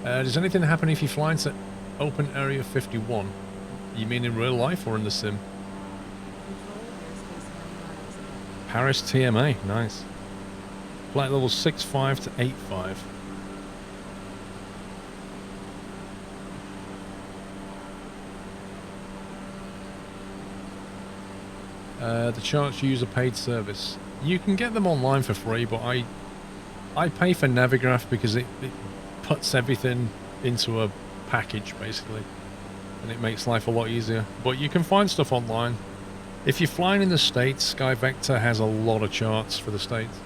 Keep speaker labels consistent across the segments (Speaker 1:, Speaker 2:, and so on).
Speaker 1: Does anything happen if you fly into open area 51? You mean in real life or in the sim? Paris TMA, nice. Flight level 65 to 85. The charts use a paid service. You can get them online for free, but I pay for Navigraph because it puts everything into a package, basically. And it makes life a lot easier. But you can find stuff online. If you're flying in the States, Sky Vector has a lot of charts for the States.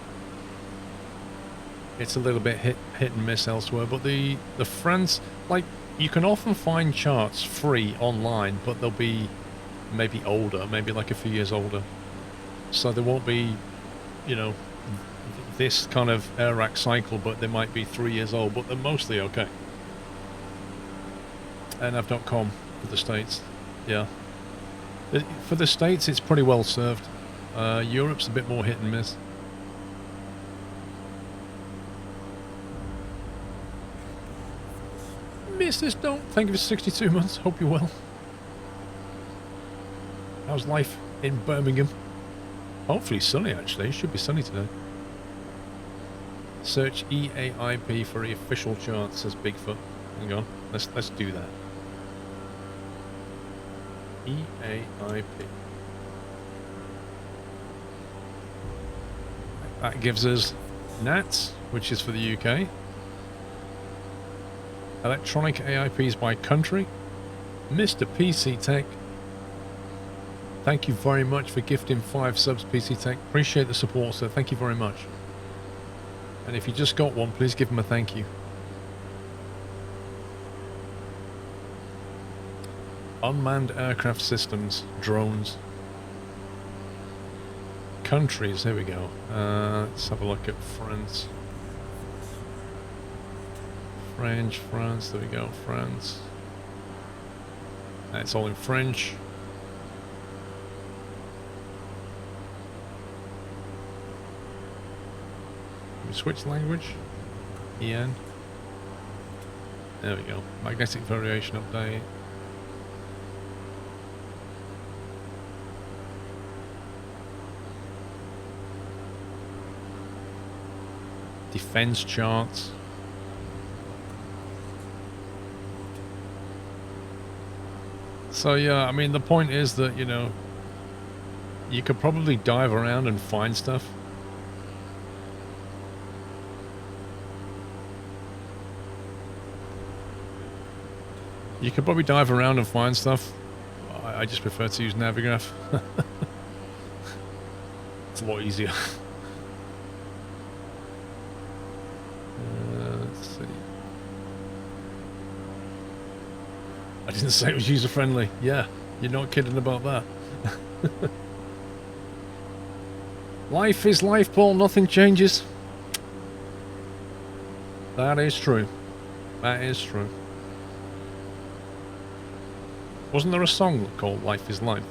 Speaker 1: It's a little bit hit and miss elsewhere, but the France, like, you can often find charts free online, but they'll be maybe older, maybe like a few years older. So there won't be, you know, this kind of air cycle, but they might be 3 years old, but they're mostly okay. nav.com for the States, yeah. For the States, it's pretty well served. Europe's a bit more hit and miss. Mr. Stone, thank you for 62 months. Hope you're well. How's life in Birmingham? Hopefully sunny, actually. It should be sunny today. Search EAIP for the official chart, says Bigfoot. Hang on. Let's do that. EAIP. That gives us NATS, which is for the UK. Electronic AIPs by country. Mr. PC Tech. Thank you very much for gifting 5 subs, PC Tech. Appreciate the support, sir. Thank you very much. And if you just got one, please give him a thank you. Unmanned aircraft systems, drones. Countries, here we go. Let's have a look at France. France, there we go, France. It's all in French. Can we switch language? EN. There we go. Magnetic variation update. Defense charts. So yeah, I mean, the point is that, you know, you could probably dive around and find stuff. You could probably dive around and find stuff. I just prefer to use Navigraph. It's a lot easier. Let's see. I didn't say it was user-friendly. Yeah, you're not kidding about that. Life is life, Paul. Nothing changes. That is true. That is true. Wasn't there a song called Life is Life?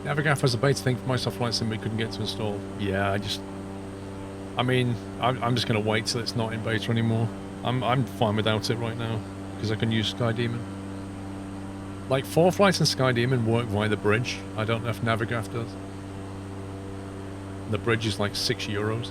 Speaker 1: Navigraph has a beta thing for Microsoft Flight Sim we couldn't get to install. Yeah, I mean, I'm just going to wait till it's not in beta anymore. I'm fine without it right now, because I can use SkyDemon. Like, 4Flight and SkyDemon work via the bridge. I don't know if Navigraph does. The bridge is like €6.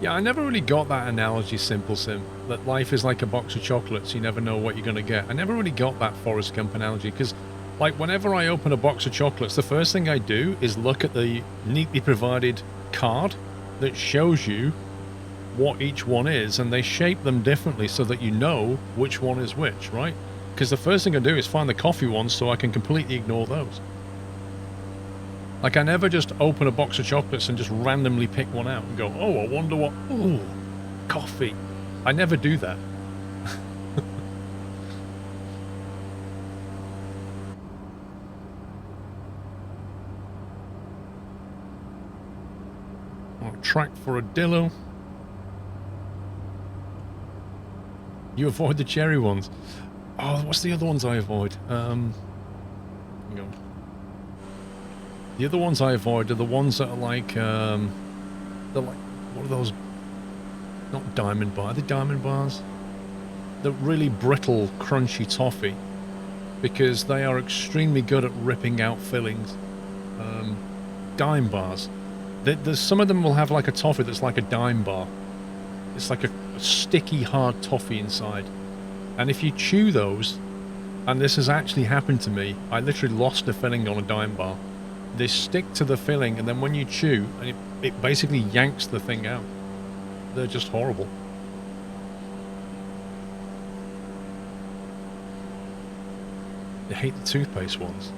Speaker 1: Yeah, I never really got that analogy, Simple Sim, that life is like a box of chocolates, you never know what you're going to get. I never really got that Forrest Gump analogy, because, like, whenever I open a box of chocolates, the first thing I do is look at the neatly provided card that shows you what each one is, and they shape them differently so that you know which one is which, right? Because the first thing I do is find the coffee ones so I can completely ignore those. Like, I never just open a box of chocolates and just randomly pick one out and go, oh, I wonder what... Ooh, coffee. I never do that. track for a dillo. You avoid the cherry ones. Oh, what's the other ones I avoid? Hang on. The other ones I avoid are the ones that are like, they're like, what are those? Not diamond bar. Are they diamond bars? The really brittle, crunchy toffee, because they are extremely good at ripping out fillings. Dime bars. There's some of them will have like a toffee that's like a dime bar. It's like a sticky, hard toffee inside. And if you chew those, and this has actually happened to me, I literally lost a filling on a dime bar. They stick to the filling, and then when you chew, it basically yanks the thing out. They're just horrible. I hate the toothpaste ones.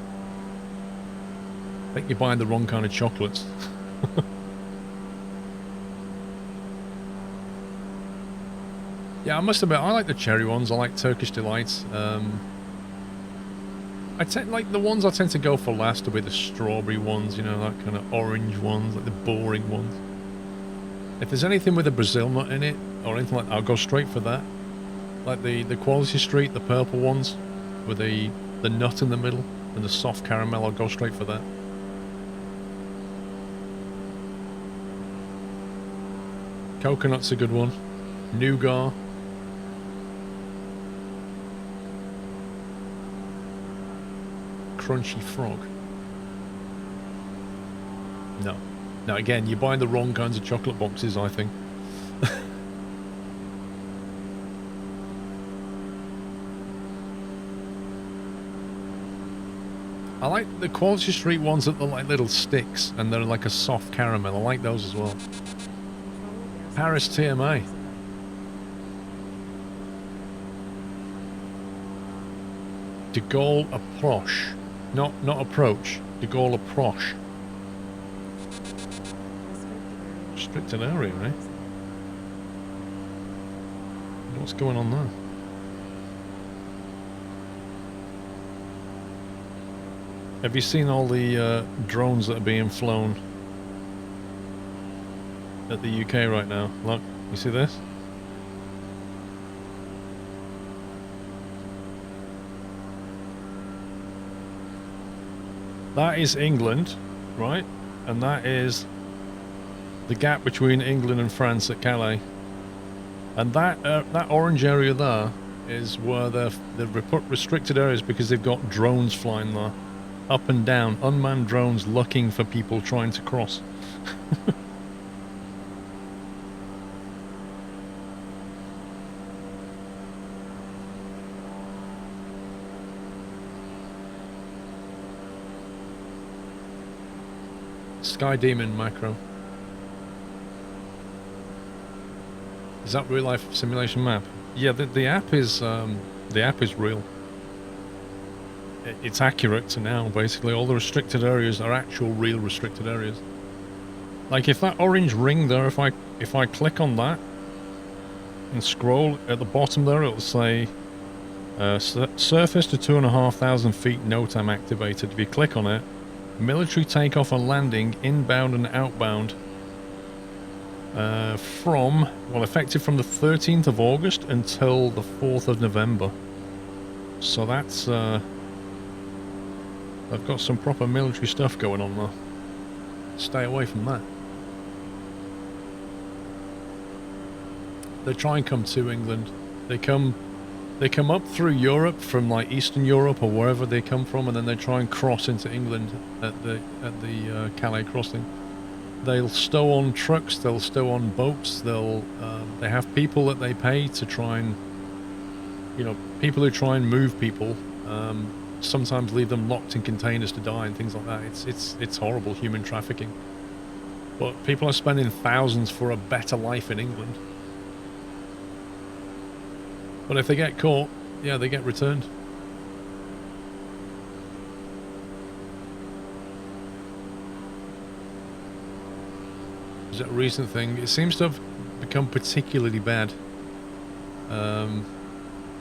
Speaker 1: I think you're buying the wrong kind of chocolates. Yeah, I must admit, I like the cherry ones. I like Turkish Delights. I tend like the ones I tend to go for last to be the strawberry ones, you know, that kind of orange ones, like the boring ones. If there's anything with a Brazil nut in it or anything like that, I'll go straight for that. Like the Quality Street, the purple ones with the nut in the middle and the soft caramel, I'll go straight for that. Coconut's a good one. Nougat. Crunchy frog. No. Now again, you're buying the wrong kinds of chocolate boxes, I think. I like the Quality Street ones that are like little sticks and they're like a soft caramel. I like those as well. Paris TMA. De Gaulle approche. Not approach. De Gaulle approche. Restricted area, eh? What's going on there? Have you seen all the drones that are being flown at the UK right now? Look, you see this? That is England, right? And that is the gap between England and France at Calais. And that orange area there is where they've put restricted areas because they've got drones flying there. Up and down, unmanned drones looking for people trying to cross. Sky Demon macro. Is that real life simulation map? Yeah, the app is real. It's accurate to now. Basically, all the restricted areas are actual real restricted areas. Like if that orange ring there, if I click on that and scroll at the bottom there, it'll say surface to 2,500 feet, no time activated. If you click on it, military takeoff and landing, inbound and outbound. Effective from the 13th of August until the 4th of November. So that's, I've got some proper military stuff going on there. Stay away from that. They try and come to England. They come up through Europe from like Eastern Europe or wherever they come from, and then they try and cross into England at the Calais crossing. They'll stow on trucks, they'll stow on boats, they have people that they pay to try and, you know, people who try and move people, sometimes leave them locked in containers to die and things like that. It's horrible, human trafficking. But people are spending thousands for a better life in England. But if they get caught, yeah, they get returned. Is that a recent thing? It seems to have become particularly bad,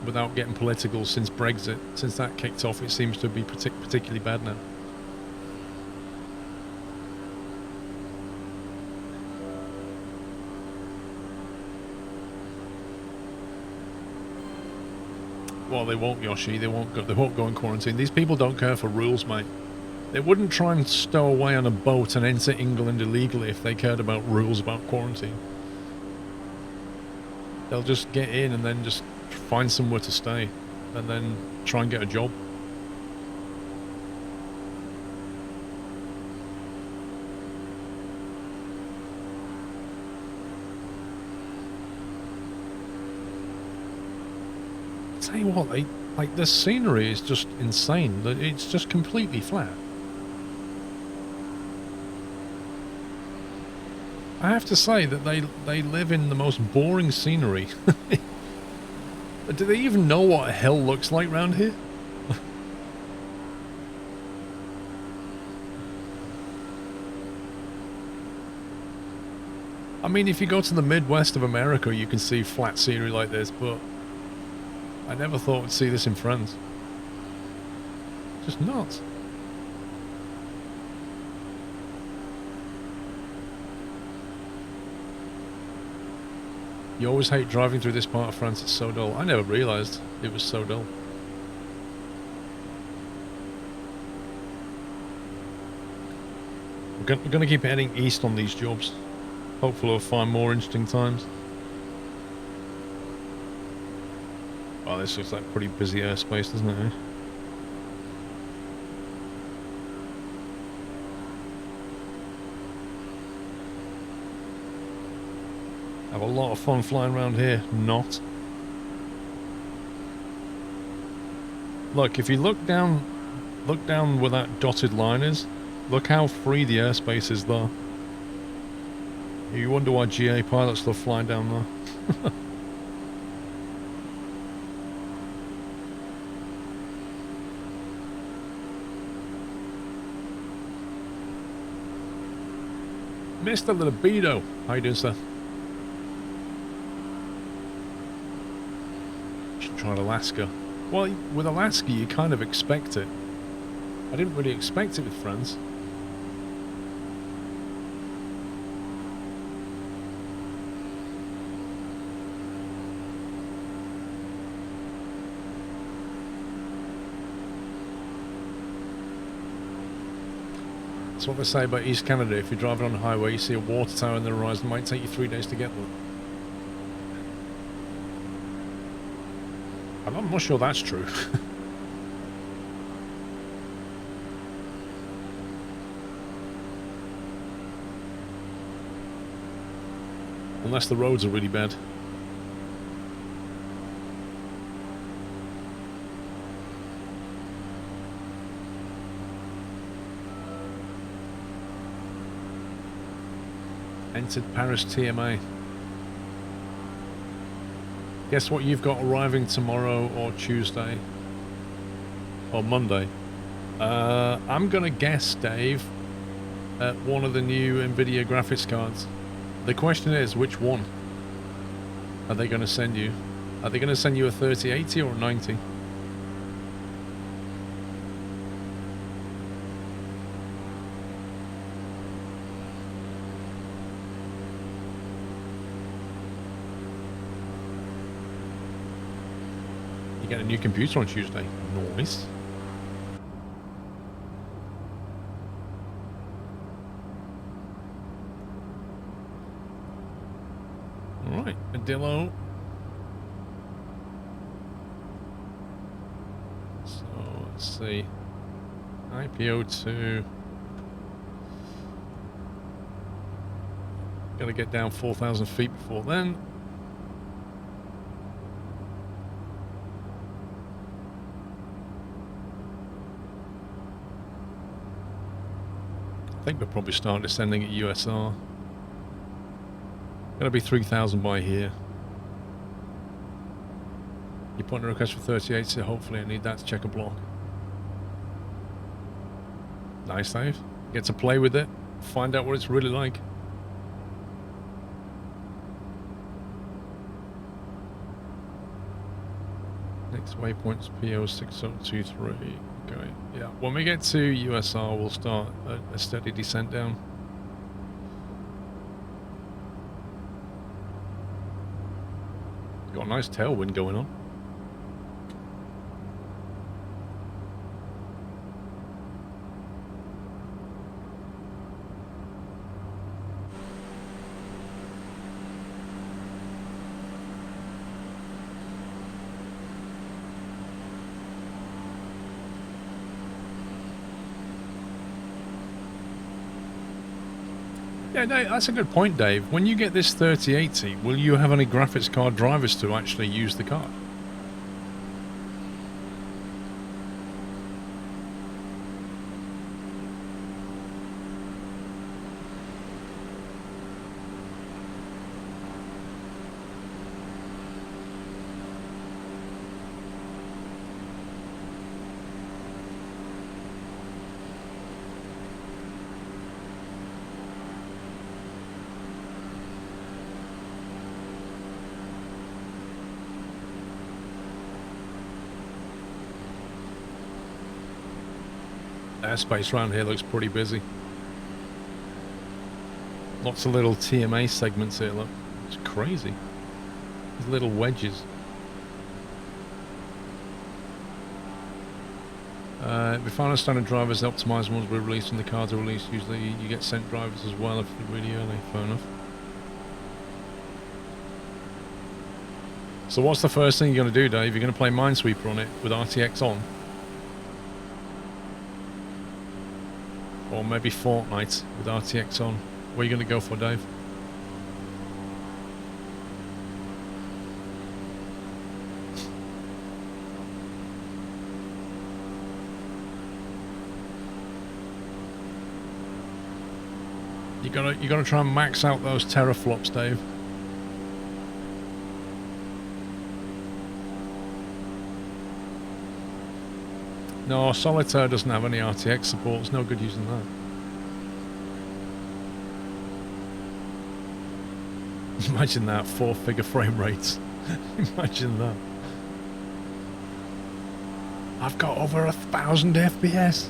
Speaker 1: without getting political, since Brexit. Since that kicked off, it seems to be particularly bad now. Well, they won't, Yoshi. They won't go in quarantine. These people don't care for rules, mate. They wouldn't try and stow away on a boat and enter England illegally if they cared about rules about quarantine. They'll just get in and then just find somewhere to stay and then try and get a job. Tell you what, like the scenery is just insane. It's just completely flat. I have to say that they live in the most boring scenery. Do they even know what hell looks like around here? I mean, if you go to the Midwest of America, you can see flat scenery like this, but I never thought we'd see this in France. Just nuts. You always hate driving through this part of France, it's so dull. I never realised it was so dull. We're going to keep heading east on these jobs. Hopefully we'll find more interesting times. Oh, this looks like pretty busy airspace, doesn't it? Have a lot of fun flying around here. Not. Look, if you look down where that dotted line is. Look how free the airspace is there. You wonder why GA pilots love flying down there. Mr. Libido, how you doing, sir? Should try Alaska. Well, with Alaska, you kind of expect it. I didn't really expect it with France. That's what they say about East Canada. If you're driving on the highway, you see a water tower in the horizon, it might take you 3 days to get there. I'm not sure that's true. Unless the roads are really bad. Entered Paris TMA. Guess what you've got arriving tomorrow or Tuesday? Or Monday? I'm gonna guess, Dave, at one of the new NVIDIA graphics cards. The question is, which one are they gonna send you? Are they gonna send you a 3080 or a 90? Get a new computer on Tuesday. Nice. Alright, Adillo. So, let's see. IPO2. Gotta get down 4,000 feet before then. I think we'll probably start descending at USR. Gotta be 3,000 by here. You put in a request for 38, so hopefully I need that to check a block. Nice, Dave. Get to play with it, find out what it's really like. Next waypoint's PO6023. Okay, yeah. When we get to USR, we'll start a steady descent down. Got a nice tailwind going on. Yeah, no, that's a good point, Dave. When you get this 3080, will you have any graphics card drivers to actually use the card? Airspace around here looks pretty busy. Lots of little TMA segments here, look. It's crazy. These little wedges. We found standard drivers, optimized ones were released when the cards are released. Usually you get sent drivers as well if they're really early. Fair enough. So what's the first thing you're going to do, Dave? You're going to play Minesweeper on it with RTX on? Or maybe Fortnite with RTX on? What are you going to go for, Dave? You gotta try and max out those teraflops, Dave. No, Solitaire doesn't have any RTX support. It's no good using that. Imagine that, 4-figure frame rates. Imagine that. I've got over 1,000 FPS.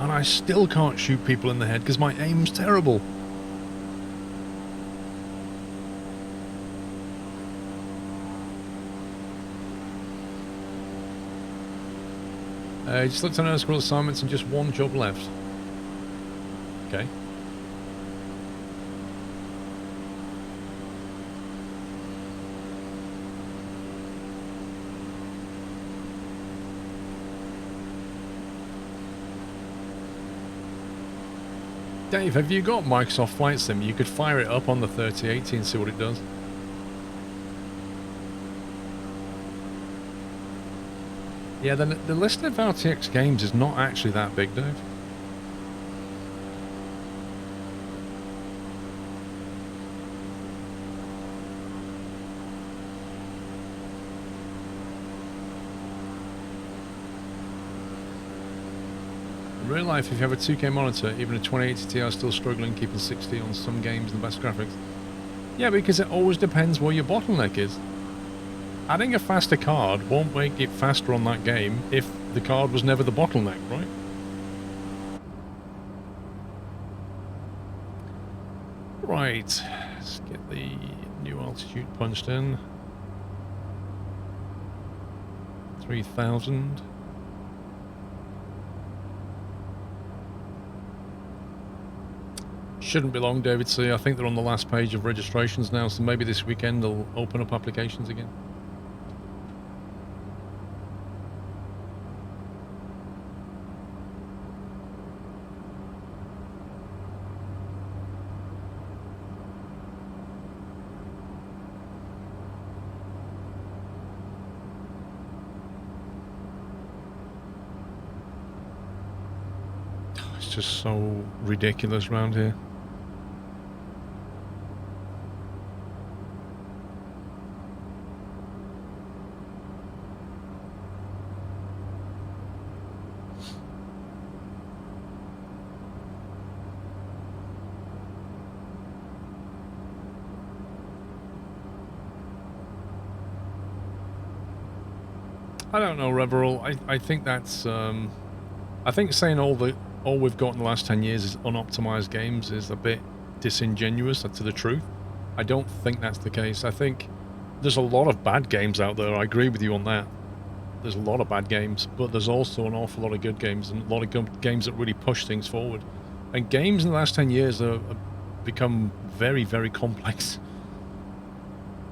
Speaker 1: And I still can't shoot people in the head because my aim's terrible. Just looked at our Squirrel assignments and just one job left. Okay. Dave, have you got Microsoft Flight Sim? You could fire it up on the 3080 and see what it does. Yeah, the list of RTX games is not actually that big, Dave. In real life, if you have a 2K monitor, even a 2080 Ti is still struggling keeping 60 on some games and the best graphics. Yeah, because it always depends where your bottleneck is. Adding a faster card won't make it faster on that game if the card was never the bottleneck, right? Right, let's get the new altitude punched in. 3,000. Shouldn't be long, David C. I think they're on the last page of registrations now, so maybe this weekend they'll open up applications again. It's just so ridiculous around here. I don't know, Reverall. I think that's I think saying all we've got in the last 10 years is unoptimized games is a bit disingenuous to the truth. I don't think that's the case. I think there's a lot of bad games out there. I agree with you on that. There's a lot of bad games, but there's also an awful lot of good games and a lot of games that really push things forward. And games in the last 10 years have become very, very complex.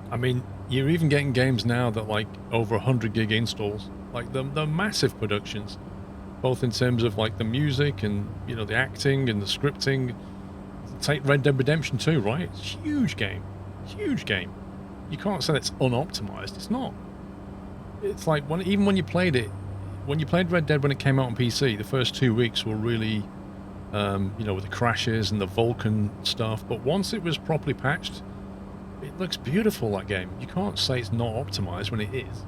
Speaker 1: I mean, you're even getting games now that like over 100 gig installs, like the massive productions, both in terms of like the music and, you know, the acting and the scripting. Take Red Dead Redemption 2, right? It's a huge game. Huge game. You can't say it's unoptimized. It's not. It's like, even when you played it, when you played Red Dead when it came out on PC, the first 2 weeks were really, you know, with the crashes and the Vulcan stuff. But once it was properly patched, it looks beautiful, that game. You can't say it's not optimized when it is.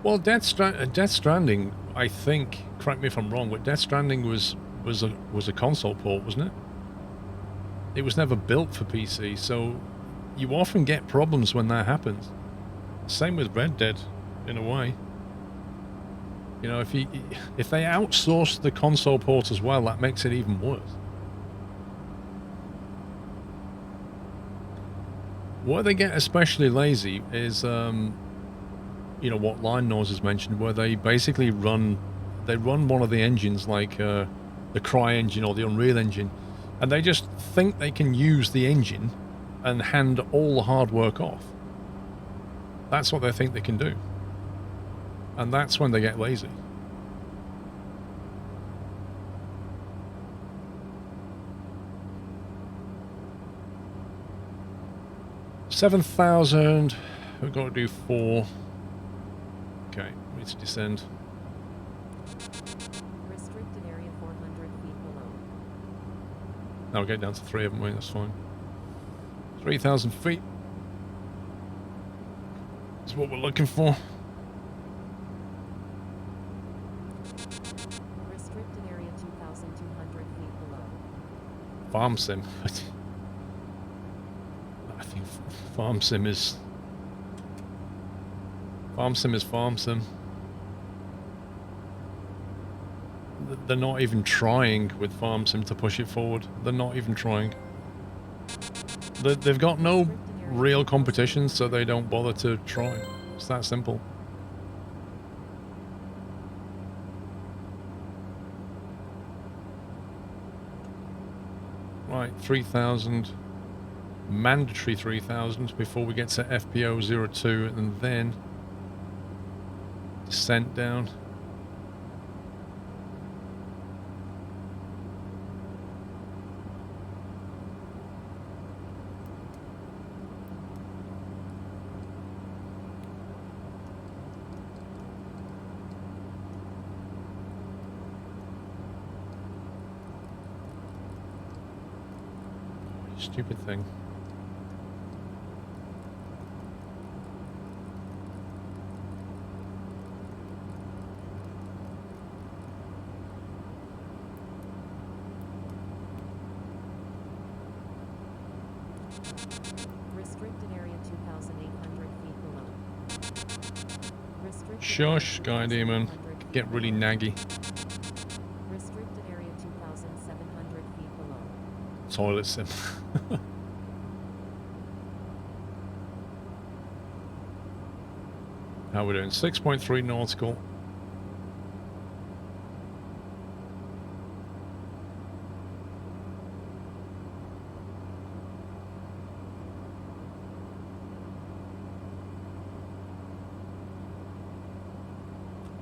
Speaker 1: Well, Death Stranding, I think, correct me if I'm wrong, but Death Stranding was a console port, wasn't it? It was never built for PC, so you often get problems when that happens. Same with Red Dead, in a way. You know, if they outsource the console port as well, that makes it even worse. Where they get especially lazy is, you know, what Line Noise has mentioned, where they basically run one of the engines, like the Cry engine or the Unreal engine, and they just think they can use the engine and hand all the hard work off. That's what they think they can do. And that's when they get lazy. $7,000. We've got to do 4. Okay, we need to descend.
Speaker 2: Restricted area 400 feet below.
Speaker 1: Now we're getting down to 3, haven't we? That's fine. 3,000 feet. That's what we're looking for.
Speaker 2: Restricted area 2,200 feet below.
Speaker 1: Farm sim. I think farm sim is... Farm sim is farm sim. They're not even trying with farm sim to push it forward. They're not even trying. They've got no real competition, so they don't bother to try. It's that simple. Right, 3,000. Mandatory 3,000 before we get to FPO 02, and then descent down. Stupid thing.
Speaker 2: Restricted area 2,800 feet below. Restricted
Speaker 1: Shush, Guy Demon. Get really naggy.
Speaker 2: Restricted area 2,700 feet below.
Speaker 1: Toilet sim. How we doing? 6.3 nautical.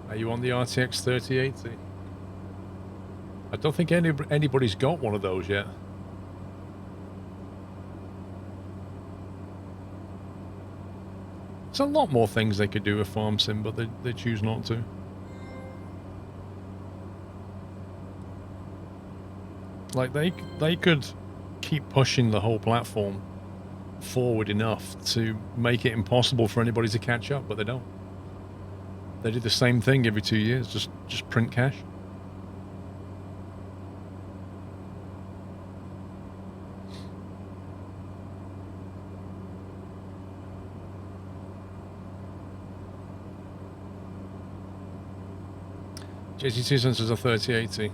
Speaker 1: Are you on the RTX 3080? I don't think anybody's got one of those yet. There's a lot more things they could do with farm sim, but they choose not to. Like they could keep pushing the whole platform forward enough to make it impossible for anybody to catch up, but they don't. They do the same thing every 2 years, just print cash. JC2 sensors are 3080.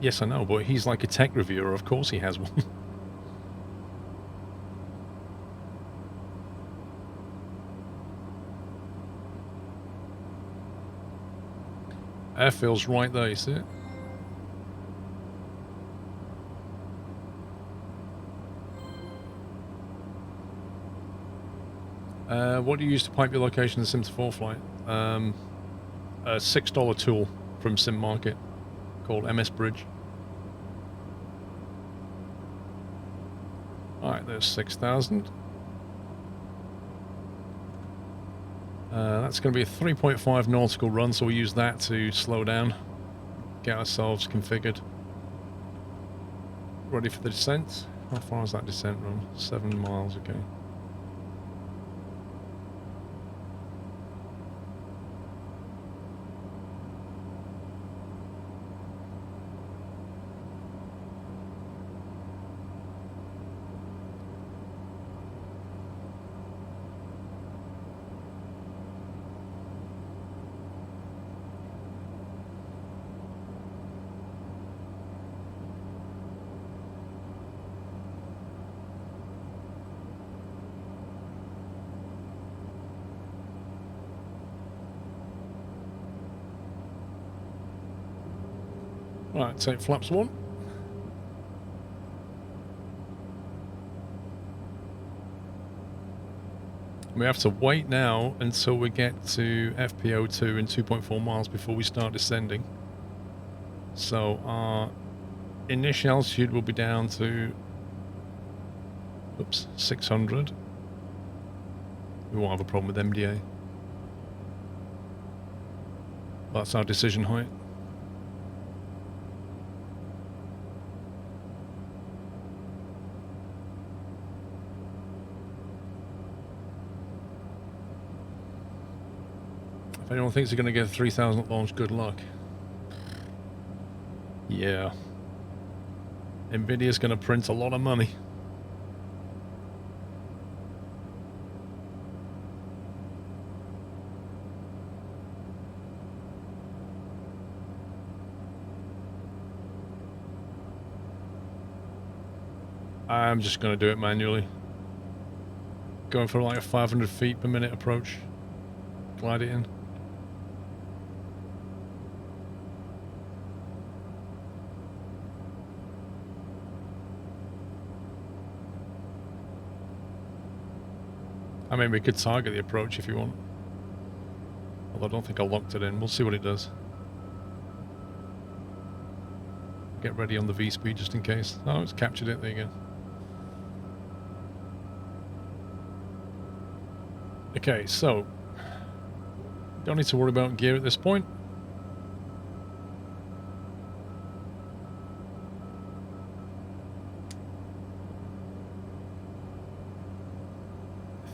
Speaker 1: Yes, I know, but he's like a tech reviewer. Of course he has one. Airfield's right there, you see it? What do you use to pipe your location in Sims 4 flight? A $6 tool from Sim Market called MS Bridge. There's 6,000. That's going to be a 3.5 nautical run, so we'll use that to slow down, get ourselves configured. Ready for the descent. How far is that descent run? 7 miles, okay. Right, take flaps 1. We have to wait now until we get to FPO2 in 2.4 miles before we start descending. So our initial altitude will be down to 600. We won't have a problem with MDA. That's our decision height. If anyone thinks they're going to get a 3,000 launch, good luck. Yeah. Nvidia's going to print a lot of money. I'm just going to do it manually. Going for like a 500 feet per minute approach. Glide it in. I mean, we could target the approach if you want. Although I don't think I locked it in. We'll see what it does. Get ready on the V-speed just in case. Oh, it's captured it. There you go. Okay, so don't need to worry about gear at this point.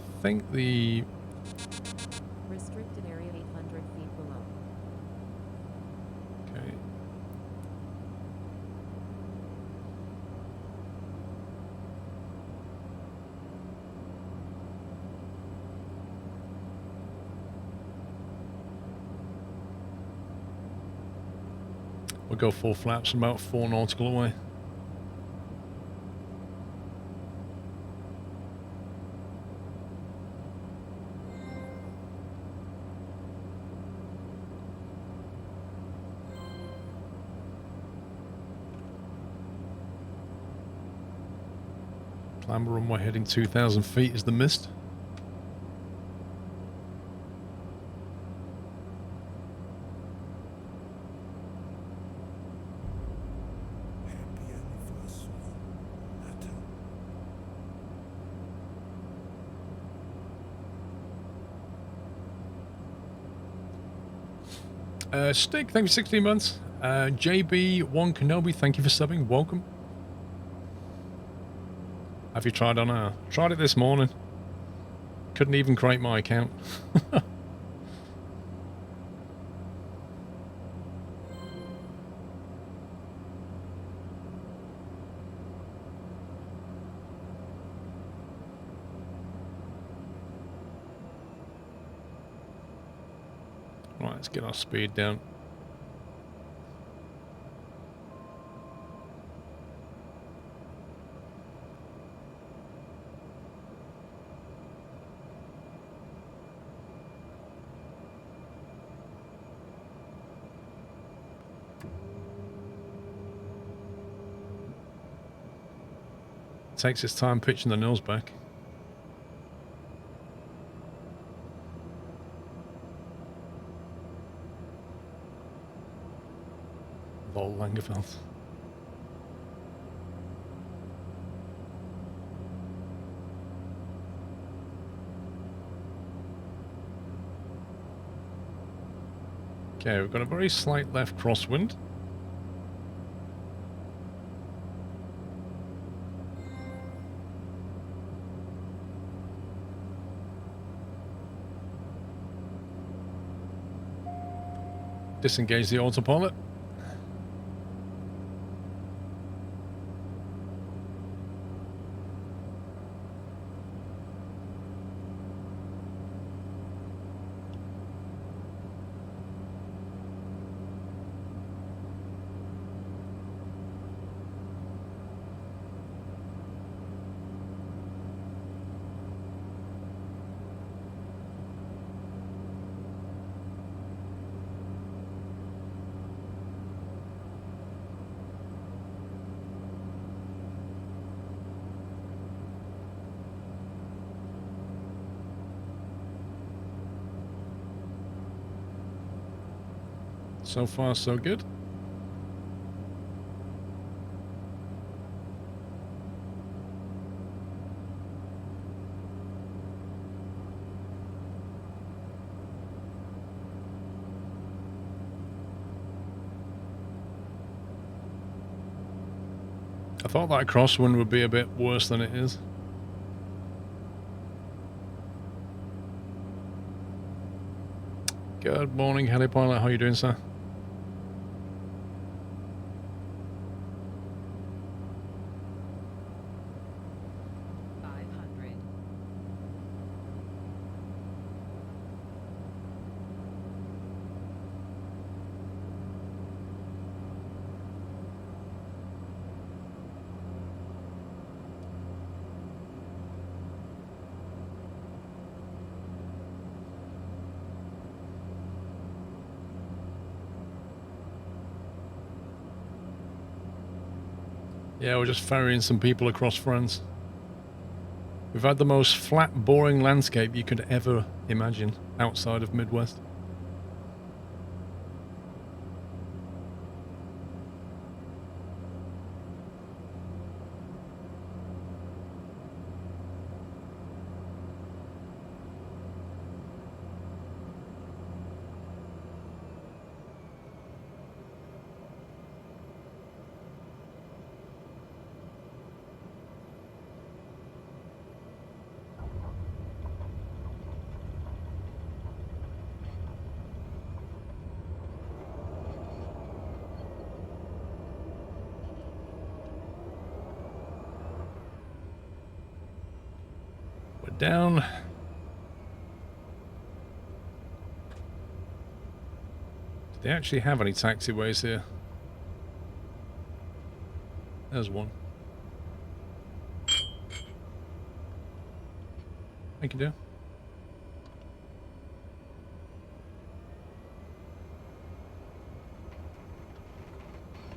Speaker 1: I think the
Speaker 2: Restricted area 800 feet below.
Speaker 1: okay. We'll go full flaps from about 4 nautical away. Climber runway heading 2,000 feet is the mist. Stick, thank you for 16 months. JB1 Kenobi, thank you for subbing. Welcome. Have you tried on our? Tried it this morning. Couldn't even create my account. Right, let's get our speed down. Takes its time pitching the nose back. Lol, Langefeld. Okay, we've got a very slight left crosswind. Disengage the autopilot. So far, so good. I thought that crosswind would be a bit worse than it is. Good morning, Helipilot. How are you doing, sir?
Speaker 2: 500.
Speaker 1: Yeah, we're just ferrying some people across France. We've had the most flat, boring landscape you could ever imagine outside of Midwest. We're down. Do they actually have any taxiways here? There's one. Thank you, dear.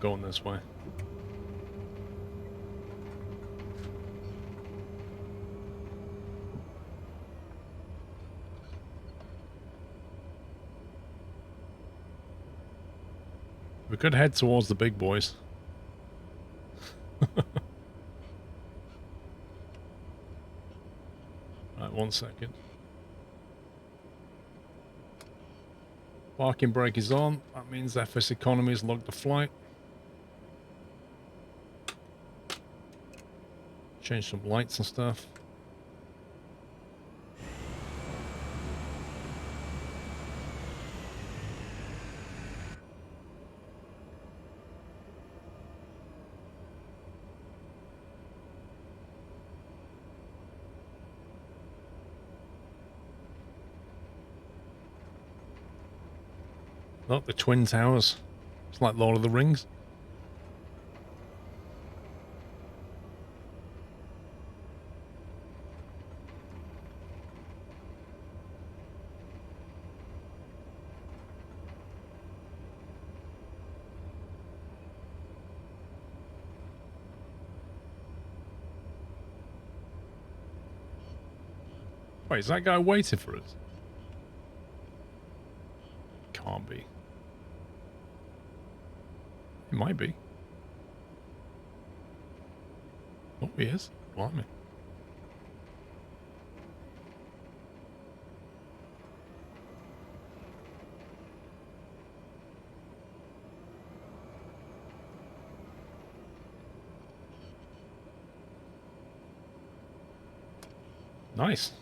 Speaker 1: Going this way. We could head towards the big boys. Right, 1 second. Parking brake is on. That means FS Economy has logged the flight. Change some lights and stuff. Look, the Twin Towers. It's like Lord of the Rings. Wait, is that guy waiting for us? Can't be. It might be. Oh, he is. Blimey. Nice.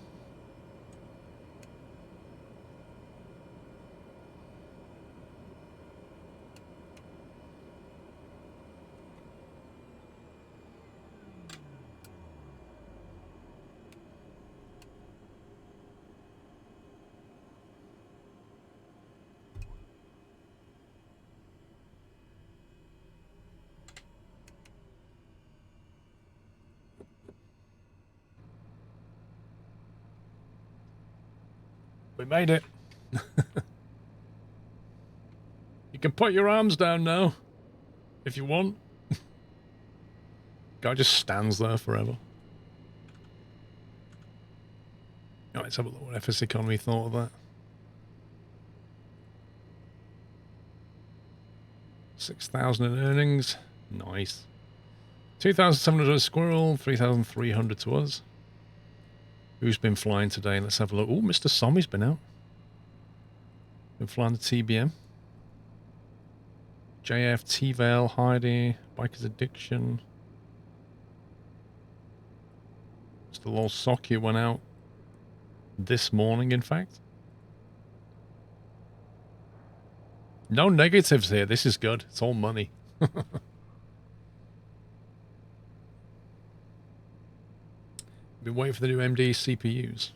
Speaker 1: We made it. You can put your arms down now, if you want. Guy just stands there forever. Right, let's have a look what FS Economy thought of that. 6,000 in earnings. Nice. 2,700 to Squirrel, 3,300 to us. Who's been flying today? Let's have a look. Oh, Mr. Sommy's been out. Been flying the TBM. JF, T-Val, Heidi, Biker's Addiction. Mr. Lol Socky went out this morning, in fact. No negatives here. This is good. It's all money. Been waiting for the new MD CPUs.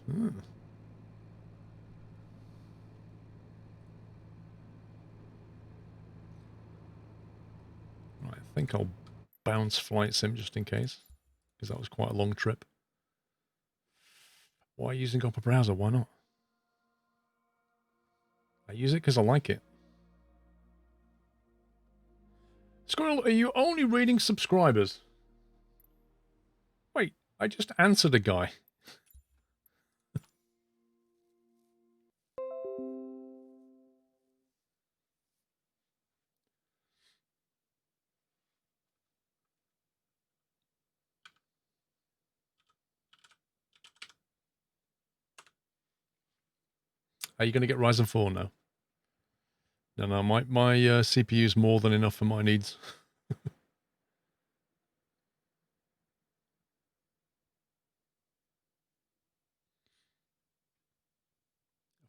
Speaker 1: Right, I think I'll bounce Flight Sim just in case, because that was quite a long trip. Why using Opera Browser? Why not? I use it because I like it. Squirrel, are you only reading subscribers? Wait, I just answered a guy. Are you going to get Ryzen 4 now? No, my CPU is more than enough for my needs.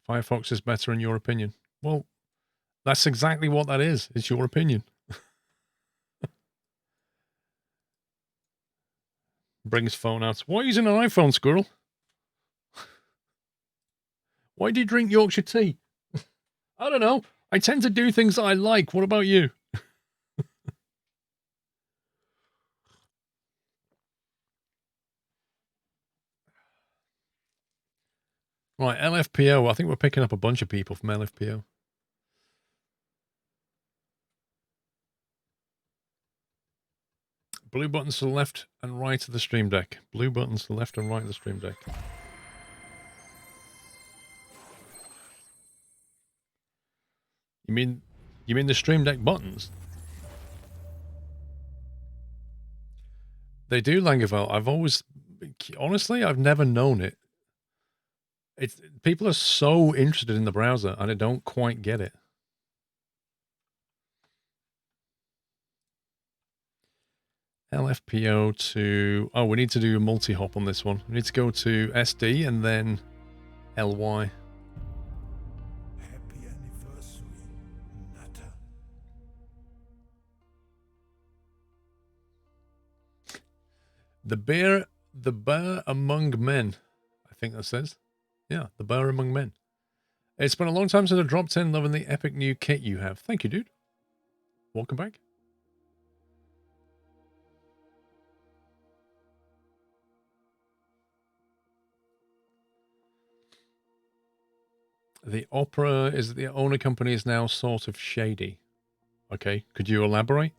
Speaker 1: Firefox is better in your opinion. Well, that's exactly what that is. It's your opinion. Brings phone out. Why are you using an iPhone, Squirrel? Why do you drink Yorkshire tea? I don't know. I tend to do things that I like. What about you? Right, LFPO. I think we're picking up a bunch of people from LFPO. Blue buttons to the left and right of the stream deck. Blue buttons to the left and right of the stream deck. You mean the stream deck buttons? They do, Langerfeld. Honestly, I've never known it. People are so interested in the browser, and I don't quite get it. LFPO to... Oh, we need to do a multi-hop on this one. We need to go to SD and then LY.
Speaker 3: Happy anniversary, Nutter.
Speaker 1: The bear among men. I think that says. Yeah, the bear among men. It's been a long time since I dropped in. Loving the epic new kit you have. Thank you, dude. Welcome back. The Opera is the owner company is now sort of shady. Okay, could you elaborate?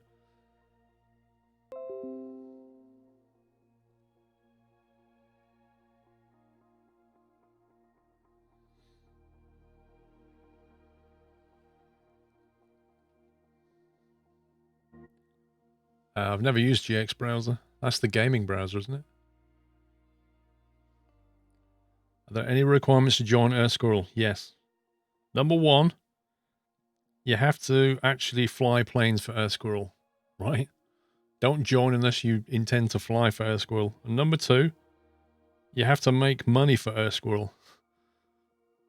Speaker 1: I've never used GX browser. That's the gaming browser, isn't it? Are there any requirements to join Squirrel? Yes. Number one, you have to actually fly planes for Squirrel, right? Don't join unless you intend to fly for Squirrel. And number two, You have to make money for Squirrel.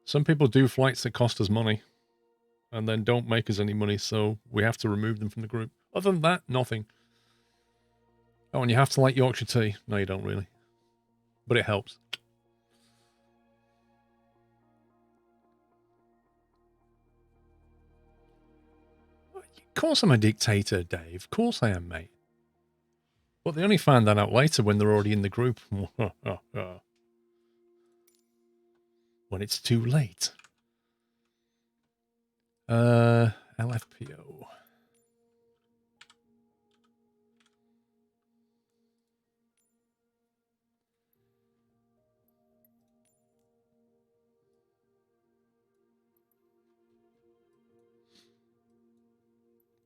Speaker 1: Some people do flights that cost us money and then don't make us any money, so we have to remove them from the group. Other than that, nothing. Oh, and you have to like Yorkshire tea. No, you don't really. But it helps. Of course I'm a dictator, Dave. Of course I am, mate. But they only find that out later when they're already in the group. When it's too late. LFPO.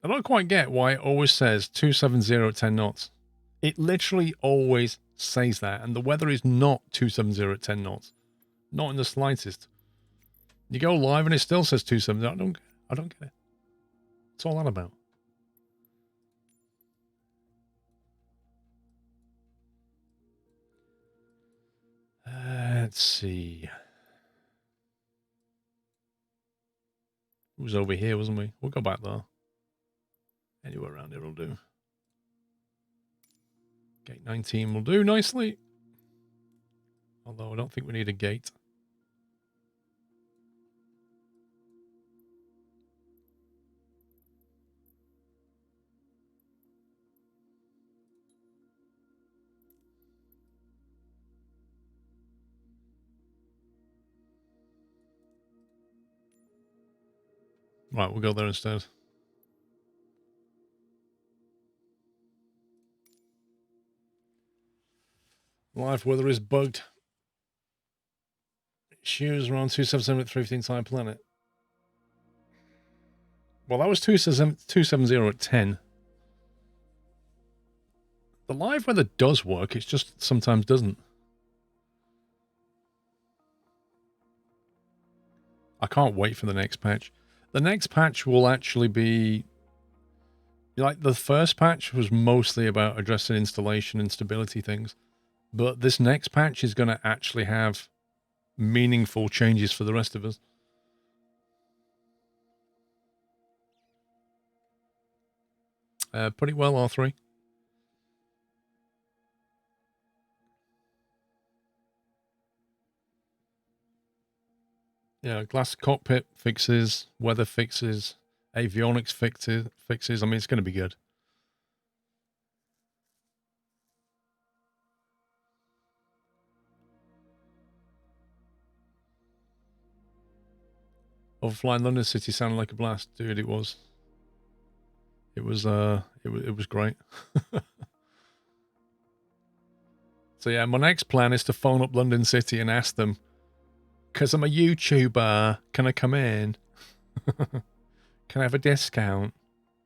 Speaker 1: I don't quite get why it always says 270 at 10 knots. It literally always says that, and the weather is not 270 at 10 knots. Not in the slightest. You go live and it still says 270. I don't get it. What's all that about? Let's see. It was over here, wasn't we? We'll go back there. Anywhere around here will do. Gate 19 will do nicely. Although I don't think we need a gate. Right, we'll go there instead. Live weather is bugged. Shoes around 277 at 315 time planet. Well, that was 270 at 10. The live weather does work, it's just sometimes doesn't. I can't wait for the next patch. The next patch will actually be... Like, the first patch was mostly about addressing installation and stability things. But this next patch is going to actually have meaningful changes for the rest of us. Pretty well, R3. Yeah, glass cockpit fixes, weather fixes, avionics fixes. I mean, it's going to be good. Overflying London City sounded like a blast, dude. It was. It was great. So yeah, my next plan is to phone up London City and ask them, because I'm a YouTuber, can I come in? Can I have a discount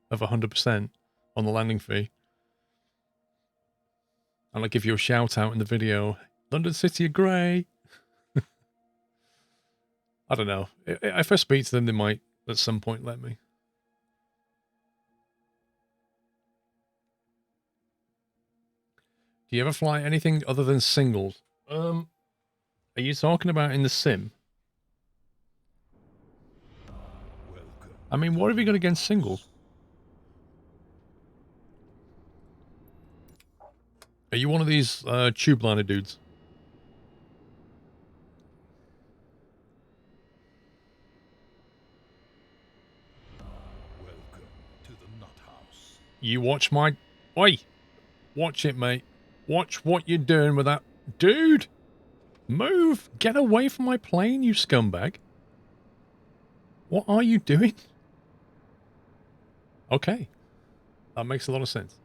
Speaker 1: of 100% on the landing fee? And I'll give you a shout out in the video. London City are grey. I don't know. If I speak to them, they might at some point let me. Do you ever fly anything other than singles? Are you talking about in the sim? I mean, what have you got against singles? Are you one of these tube liner dudes?
Speaker 3: Welcome to the nut house.
Speaker 1: You watch my... Oi! Watch it, mate. Watch what you're doing with that... Dude! Move! Get away from my plane, you scumbag. What are you doing? Okay. That makes a lot of sense.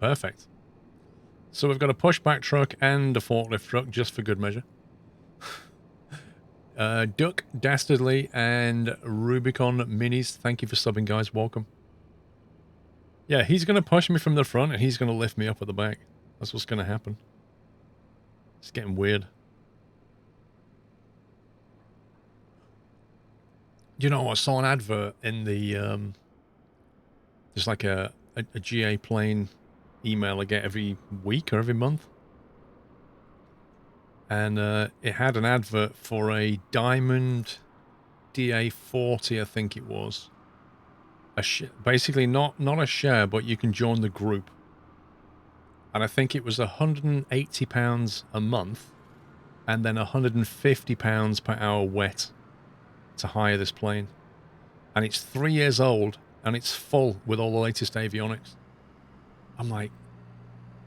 Speaker 1: Perfect. So we've got a pushback truck and a forklift truck, just for good measure. Duck, Dastardly, and Rubicon Minis. Thank you for subbing, guys. Welcome. Yeah, he's going to push me from the front, and he's going to lift me up at the back. That's what's going to happen. It's getting weird. You know, I saw an advert in the... there's like a GA plane email I get every week or every month. And it had an advert for a Diamond DA40, I think it was. Basically not a share, but you can join the group. And I think it was £180 a month and then £150 per hour wet to hire this plane. And it's 3 years old and it's full with all the latest avionics. I'm like,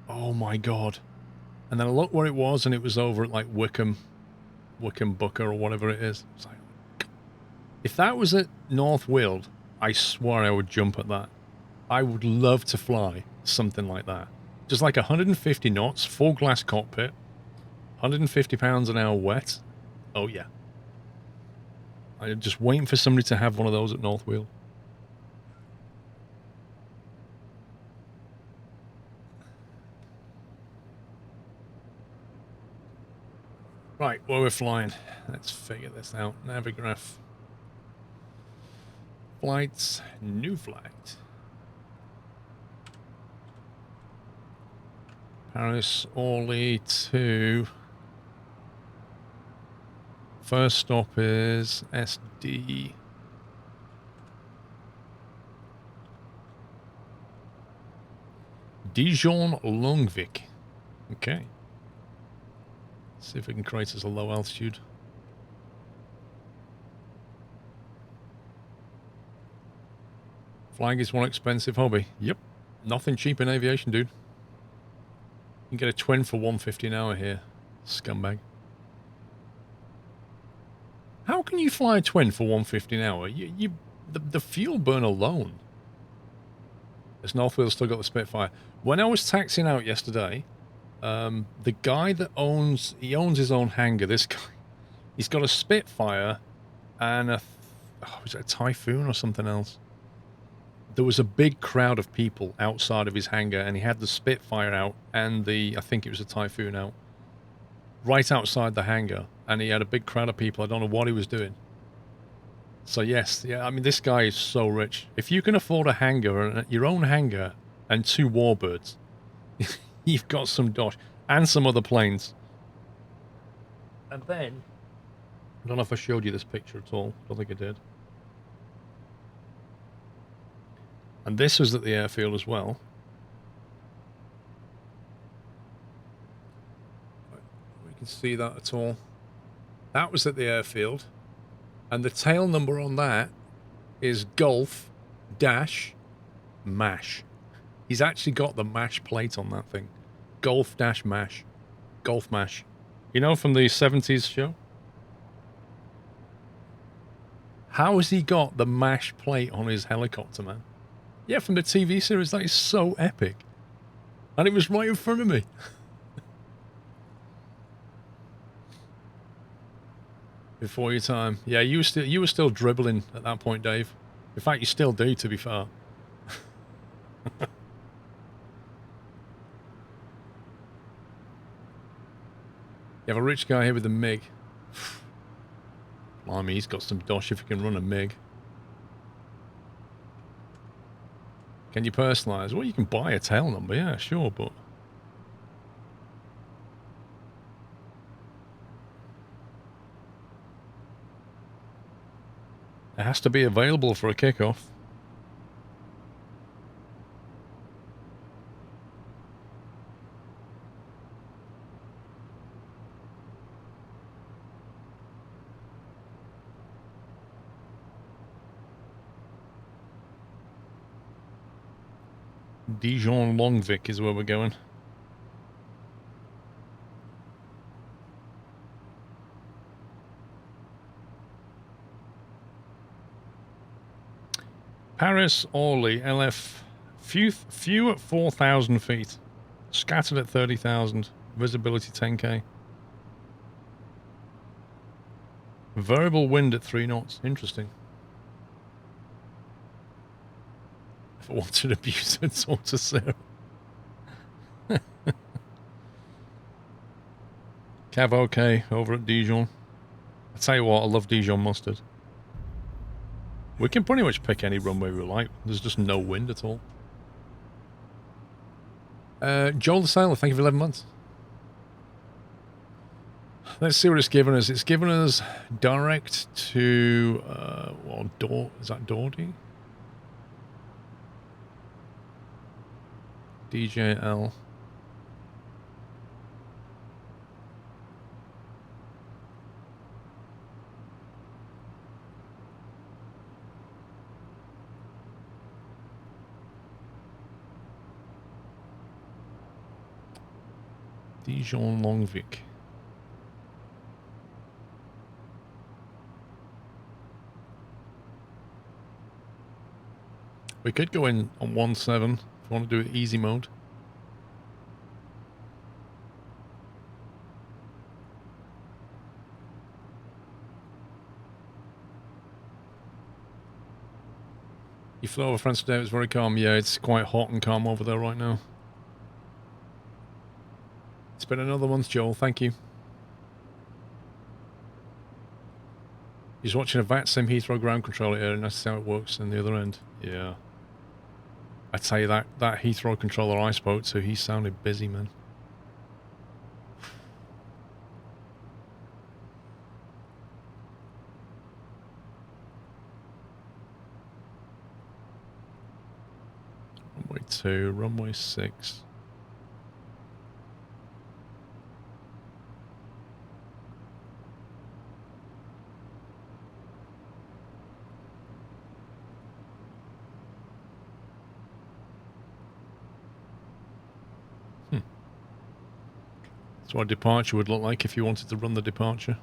Speaker 1: oh my God. And then I looked where it was and it was over at like Wickham Booker or whatever it is. It's like, if that was at North Weald, I swear I would jump at that. I would love to fly something like that. Just like 150 knots, full glass cockpit, 150 pounds an hour wet. Oh yeah. I'm just waiting for somebody to have one of those at North Weald. Right, where we're flying. Let's figure this out. Navigraph. Flights. New flight. Paris Orly to... First stop is SD. Dijon Longvik. Okay. See if we can create us a low altitude. Flying is one expensive hobby. Yep. Nothing cheap in aviation, dude. You can get a twin for $150 an hour here. Scumbag. How can you fly a twin for $150 an hour? The fuel burn alone. Has North Weald still got the Spitfire? When I was taxiing out yesterday, the guy that owns his own hangar. This guy, he's got a Spitfire and was it a Typhoon or something else? There was a big crowd of people outside of his hangar, and he had the Spitfire out and I think it was a Typhoon out, right outside the hangar, and he had a big crowd of people. I don't know what he was doing. So yes, yeah, I mean, this guy is so rich. If you can afford a hangar, your own hangar, and 2 Warbirds, you've got some dosh and some other planes. And then, I don't know if I showed you this picture at all. I don't think I did. And this was at the airfield as well. We can see that at all. That was at the airfield. And the tail number on that is Golf Dash Mash. He's actually got the MASH plate on that thing. Golf Dash Mash. Golf Mash. You know, from the 70s show? How has he got the MASH plate on his helicopter, man? Yeah, from the TV series. That is so epic. And it was right in front of me. Before your time. Yeah, you were still dribbling at that point, Dave. In fact, you still do, to be fair. You have a rich guy here with a MiG. Blimey, he's got some dosh if he can run a MiG. Can you personalise? Well, you can buy a tail number, yeah, sure, but... it has to be available for a kickoff. Dijon Longvik is where we're going. Paris Orly LF few at 4,000 feet, scattered at 30,000, visibility 10k. Variable wind at 3 knots. Interesting. If I wanted to abuse it, talk to Sarah. Cav OK over at Dijon. I tell you what, I love Dijon mustard. We can pretty much pick any runway we like. There's just no wind at all. Joel the Sailor, thank you for 11 months. Let's see what it's given us. It's given us direct to, well, is that Doherty? DJL. Dijon Longvic. We could go in on 1.7 if we want to do it easy mode. You flew over France today, it was very calm. Yeah, it's quite hot and calm over there right now. It's been another month, Joel. Thank you. He's watching a VAT sim Heathrow ground controller here, and that's how it works on the other end. Yeah. I tell you, that Heathrow controller I spoke to, he sounded busy, man. Runway 2, runway 6. That's what a departure would look like if you wanted to run the departure.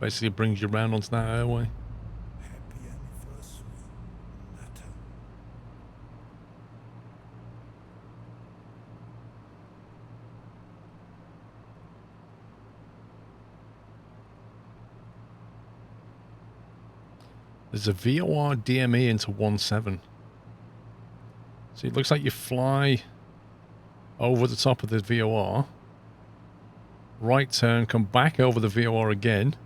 Speaker 1: Basically brings you round onto that airway.
Speaker 3: Happy anniversary, Nata.
Speaker 1: There's a VOR DME into 1.7. So it looks like you fly over the top of the VOR, right turn, come back over the VOR again,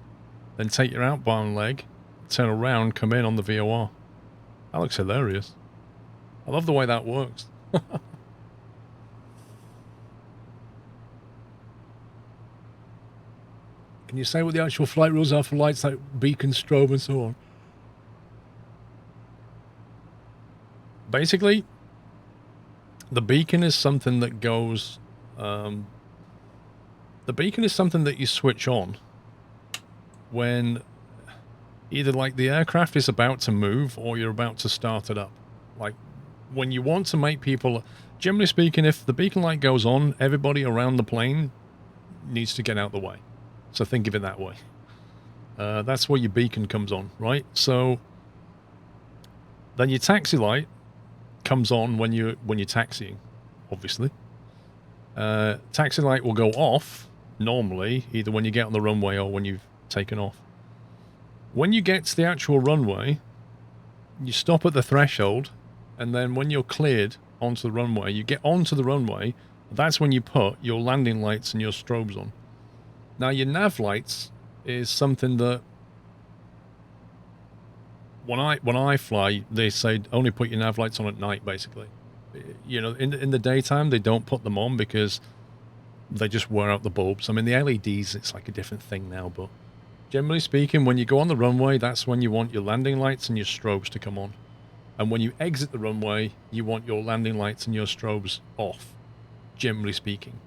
Speaker 1: then take your outbound leg, turn around, come in on the VOR. That looks hilarious. I love the way that works. Can you say what the actual flight rules are for lights like beacon, strobe, and so on? Basically, the beacon is something that goes... the beacon is something that you switch on when either like the aircraft is about to move or you're about to start it up. Like when you want to make people... Generally speaking, if the beacon light goes on, everybody around the plane needs to get out the way. So think of it that way. That's where your beacon comes on, right? So then your taxi light comes on when you're taxiing, obviously. Taxi light will go off normally either when you get on the runway or when you've taken off. When you get to the actual runway, you stop at the threshold, and then when you're cleared onto the runway, you get onto the runway, that's when you put your landing lights and your strobes on. Now your nav lights is something that when I fly, they say only put your nav lights on at night, basically. You know, in the daytime, they don't put them on because they just wear out the bulbs. I mean, the LEDs, it's like a different thing now, but generally speaking, when you go on the runway, that's when you want your landing lights and your strobes to come on. And when you exit the runway, you want your landing lights and your strobes off, generally speaking.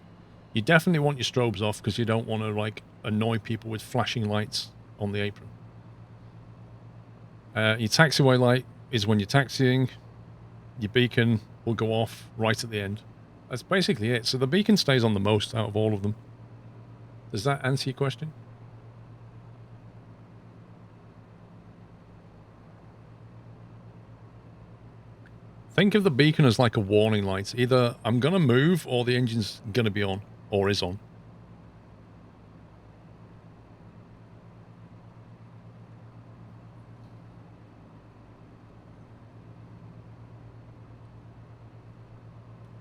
Speaker 1: You definitely want your strobes off because you don't want to, like, annoy people with flashing lights on the apron. Your taxiway light is when you're taxiing. Your beacon will go off right at the end. That's basically it. So the beacon stays on the most out of all of them. Does that answer your question? Think of the beacon as like a warning light. Either I'm going to move or the engine's going to be on or is on.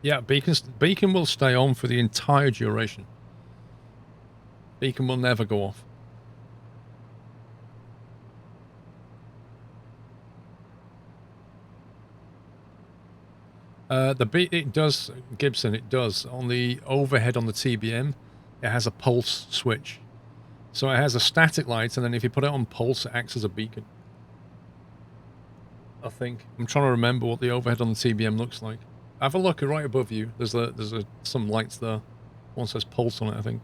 Speaker 1: Yeah, beacon will stay on for the entire duration. Beacon will never go off. It does, Gibson, it does. On the overhead on the TBM, it has a pulse switch. So it has a static light, and then if you put it on pulse, it acts as a beacon. I think. I'm trying to remember what the overhead on the TBM looks like. Have a look right above you. There's some lights there. One says pulse on it, I think.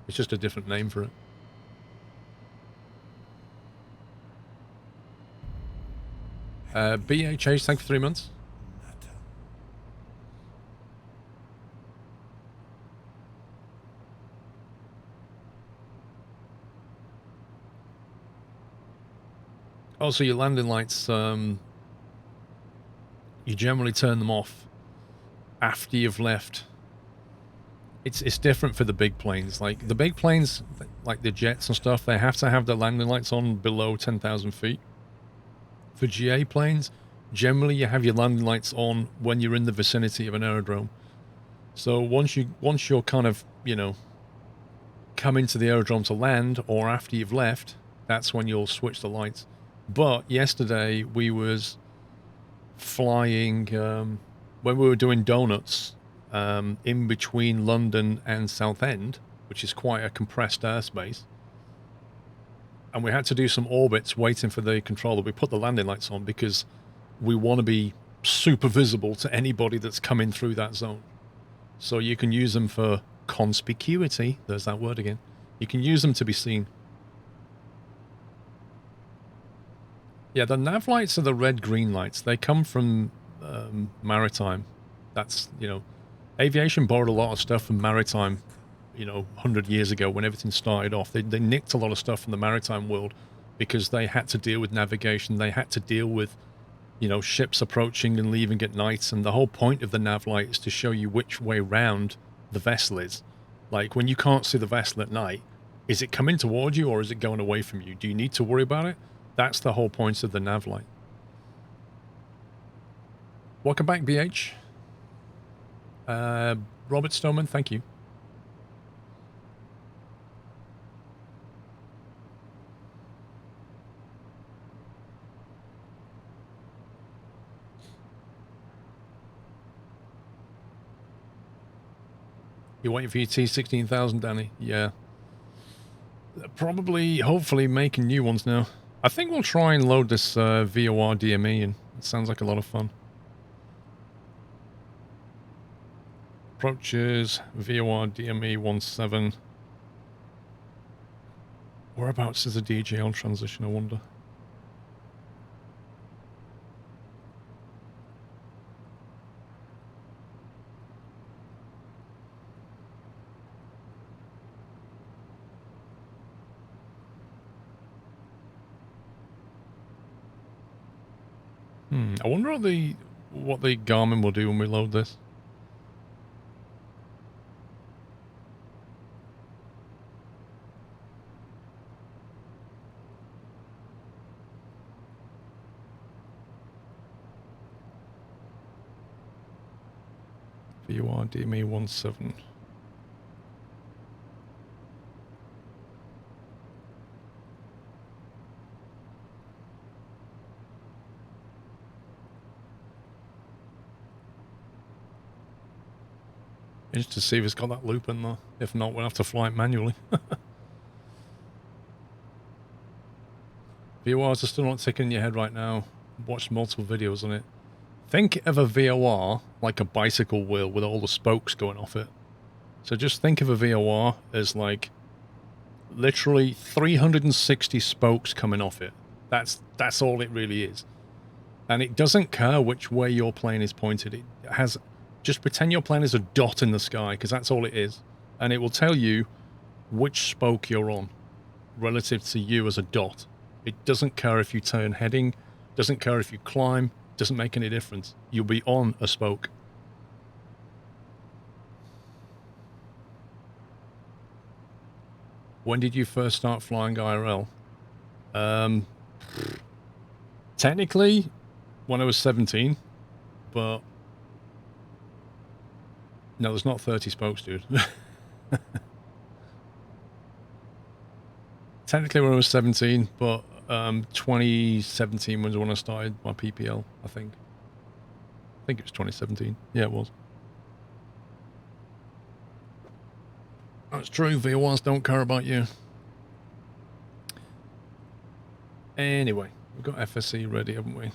Speaker 1: It's just a different name for it. BHH, thank you for 3 months.
Speaker 3: Matter.
Speaker 1: Also, your landing lights, you generally turn them off after you've left. It's different for the big planes. Like, the big planes, like the jets and stuff, they have to have their landing lights on below 10,000 feet. For GA planes, generally you have your landing lights on when you're in the vicinity of an aerodrome. So once you're kind of, you know, come into the aerodrome to land, or after you've left, that's when you'll switch the lights. But yesterday we was flying when we were doing donuts in between London and Southend, which is quite a compressed airspace, and we had to do some orbits waiting for the controller. We put the landing lights on because we want to be super visible to anybody that's coming through that zone. So you can use them for conspicuity. There's that word again. You can use them to be seen. Yeah, the nav lights are the red-green lights. They come from maritime. That's, you know, aviation borrowed a lot of stuff from maritime, you know, 100 years ago when everything started off. They nicked a lot of stuff from the maritime world because they had to deal with navigation. They had to deal with, you know, ships approaching and leaving at night. And the whole point of the nav light is to show you which way round the vessel is. Like, when you can't see the vessel at night, is it coming toward you or is it going away from you? Do you need to worry about it? That's the whole point of the nav light. Welcome back, BH. Robert Stoneman, thank you. You're waiting for your T16,000, Danny? Yeah. Probably, hopefully, making new ones now. I think we'll try and load this VOR DME, and it sounds like a lot of fun. Approaches, VOR DME 17. Whereabouts is the DJ on transition, I wonder? I wonder what the Garmin will do when we load this. VOR DME 17. Just to see if it's got that loop in there. If not, we'll have to fly it manually. VORs are still not ticking in your head right now. Watched multiple videos on it. Think of a VOR like a bicycle wheel with all the spokes going off it. So just think of a VOR as like literally 360 spokes coming off it. That's all it really is. And it doesn't care which way your plane is pointed. It has... Just pretend your plane is a dot in the sky, because that's all it is. And it will tell you which spoke you're on relative to you as a dot. It doesn't care if you turn heading, doesn't care if you climb, doesn't make any difference. You'll be on a spoke. When did you first start flying IRL? Technically, when I was 17, but... No, there's not 30 spokes, dude. Technically when I was 17, but 2017 was when I started my PPL, I think. I think it was 2017. Yeah, it was. That's true. V1s don't care about you. Anyway, we've got FSC ready, haven't we?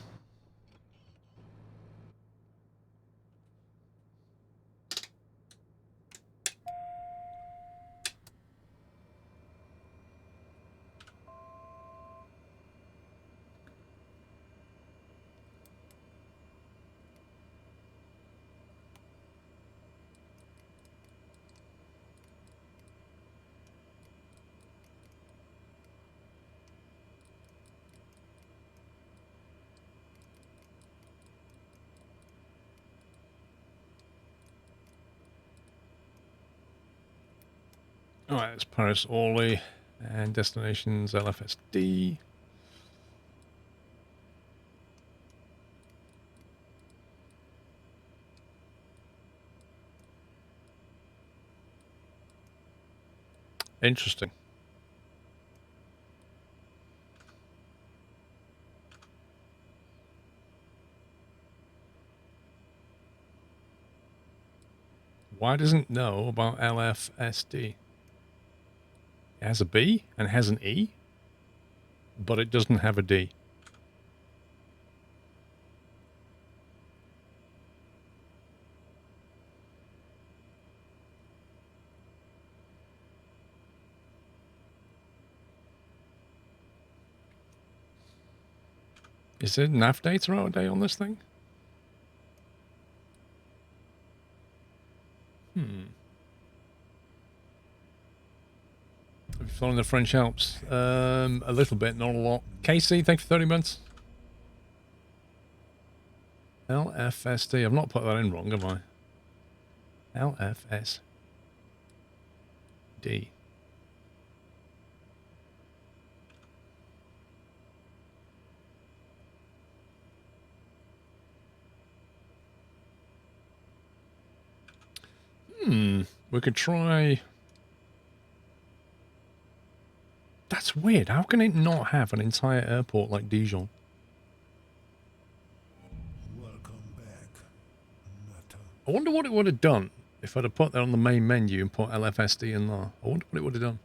Speaker 1: Alright, it's Paris Orly and destinations LFSD. Interesting. Why doesn't it know about LFSD? It has a B and it has an E, but it doesn't have a D. Is there nav data out of date on this thing? Have you following the French Alps? A little bit, not a lot. Casey, thank you for 30 months. LFSD. I've not put that in wrong, have I? LFSD. We could try... That's weird. How can it not have an entire airport like Dijon?
Speaker 3: Welcome back, Nutter.
Speaker 1: I wonder what it would have done if I'd have put that on the main menu and put LFSD in there. I wonder what it would have done.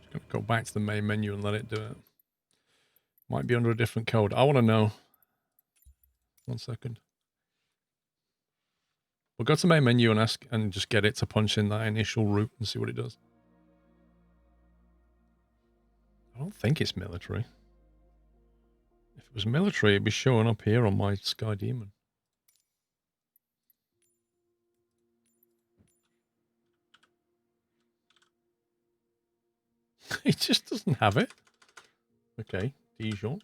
Speaker 1: Just going to go back to the main menu and let it do it. Might be under a different code. I want to know. 1 second. We'll go to the main menu and ask and just get it to punch in that initial route and see what it does. I don't think it's military. If it was military, it'd be showing up here on my Sky Demon. It just doesn't have it. Okay, Dijon.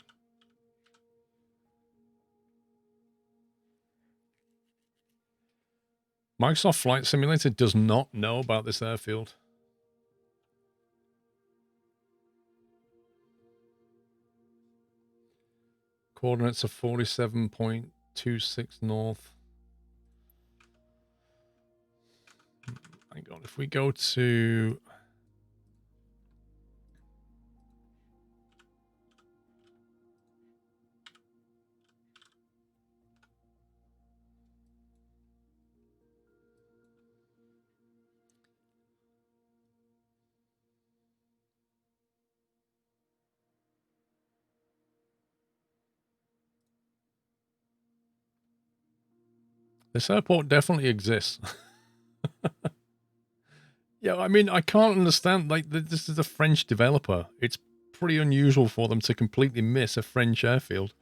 Speaker 1: Microsoft Flight Simulator does not know about this airfield. Coordinates are 47.26 north. Hang on, if we go to... This airport definitely exists. Yeah, I mean, I can't understand, like, this is a French developer. It's pretty unusual for them to completely miss a French airfield.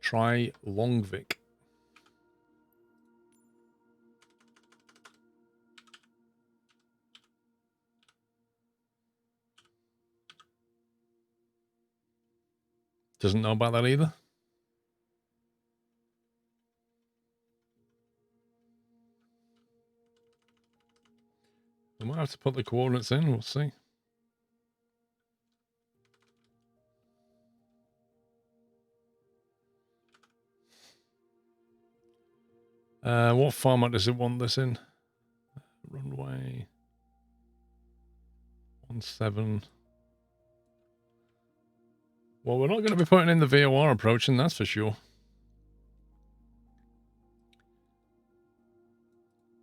Speaker 1: Try Longvik. Doesn't know about that either. I might have to put the coordinates in. We'll see. What format does it want this in? Runway 17. Well, we're not going to be putting in the VOR approaching, that's for sure.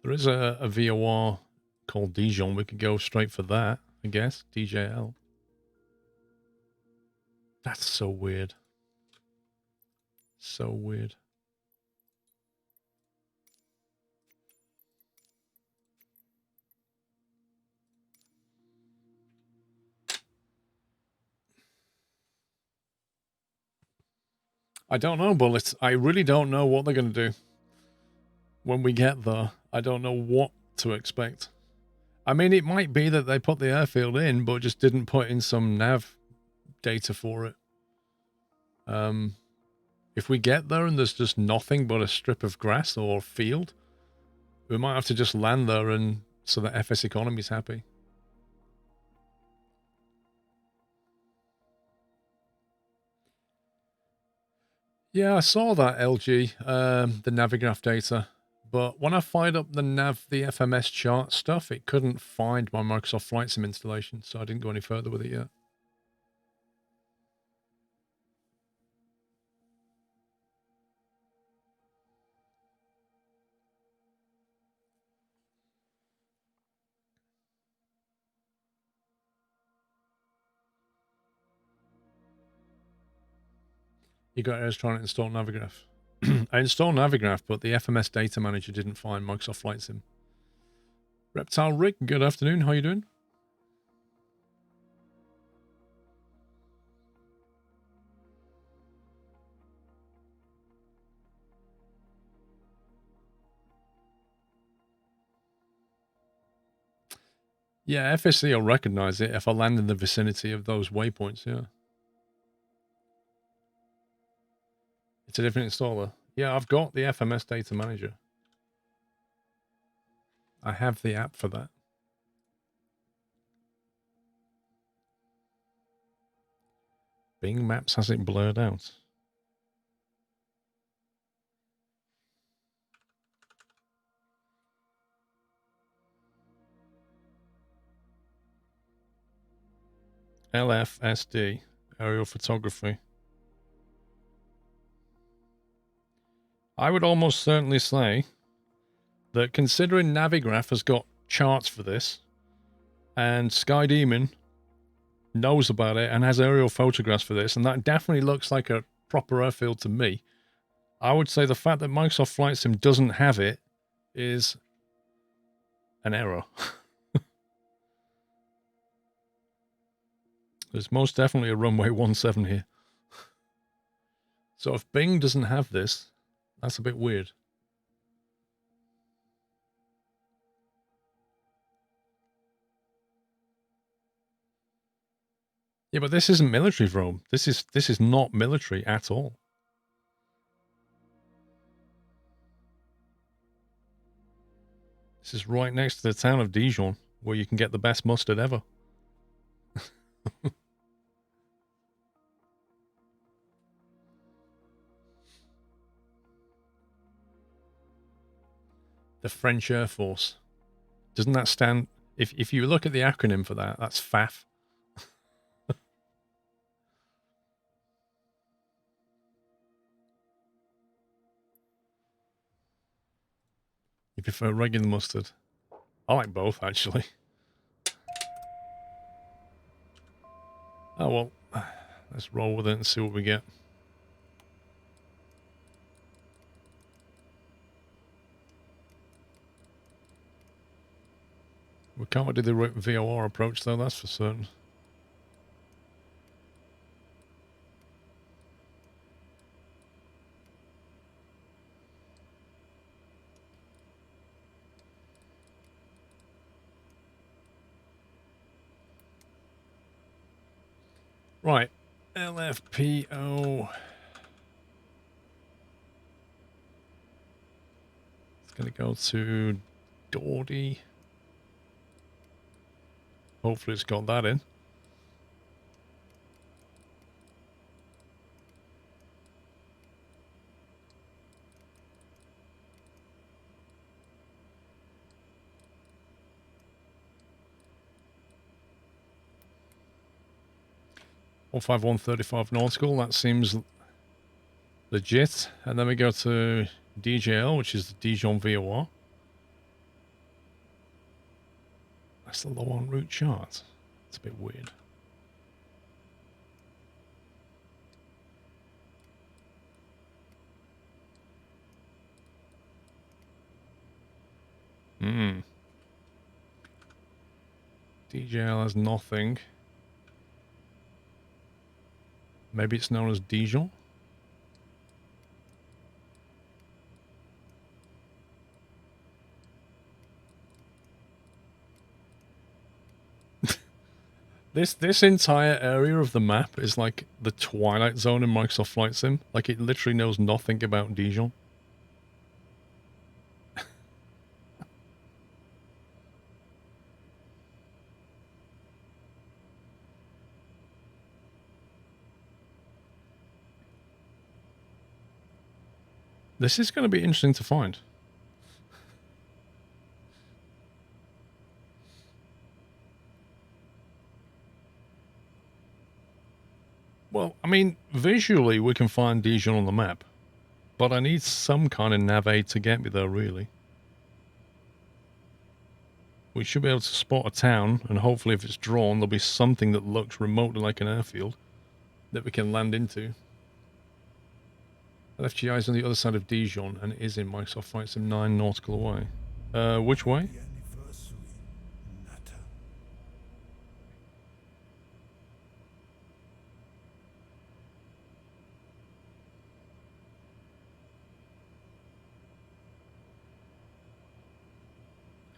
Speaker 1: There is a VOR called Dijon. We could go straight for that, I guess. DJL. That's so weird. So weird. I don't know, Bullets. I really don't know what they're going to do. When we get there, I don't know what to expect. I mean, it might be that they put the airfield in, but just didn't put in some nav data for it. If we get there and there's just nothing but a strip of grass or field, we might have to just land there and so that FS Economy's happy. Yeah, I saw that LG, the Navigraph data, but when I fired up the FMS chart stuff, it couldn't find my Microsoft Flight Sim installation, so I didn't go any further with it yet. You got errors trying to install Navigraph. I installed Navigraph, but the FMS data manager didn't find Microsoft Flight Sim. Reptile Rick, good afternoon. How you doing? Yeah, FSC will recognize it if I land in the vicinity of those waypoints, yeah. It's a different installer. Yeah, I've got the FMS data manager. I have the app for that. Bing Maps has it blurred out. LFSD, aerial photography. I would almost certainly say that considering Navigraph has got charts for this, and Sky Demon knows about it and has aerial photographs for this, and that definitely looks like a proper airfield to me, I would say the fact that Microsoft Flight Sim doesn't have it is an error. There's most definitely a runway 17 here. So if Bing doesn't have this, that's a bit weird. Yeah, but this isn't military, Rome. This is not military at all. This is right next to the town of Dijon, where you can get the best mustard ever. The French Air Force. Doesn't that stand... If you look at the acronym for that, that's FAF. You prefer regular mustard? I like both, actually. Oh, well. Let's roll with it and see what we get. We can't do the VOR approach, though, that's for certain. Right. LFPO. It's going to go to Dawdy. Hopefully it's got that in. One 15135 nautical, that seems legit. And then we go to DJL, which is the Dijon VOR. That's the low en route chart. It's a bit weird. DJL has nothing. Maybe it's known as Dijon? This entire area of the map is like the Twilight Zone in Microsoft Flight Sim. Like, it literally knows nothing about Dijon. This is going to be interesting to find. Well, I mean, visually we can find Dijon on the map, but I need some kind of nav aid to get me there, really. We should be able to spot a town, and hopefully if it's drawn, there'll be something that looks remotely like an airfield that we can land into. LFGI is on the other side of Dijon, and it is in Microsoft Flight Sim 9 nautical away. Which way?
Speaker 3: The anniversary. Nutter.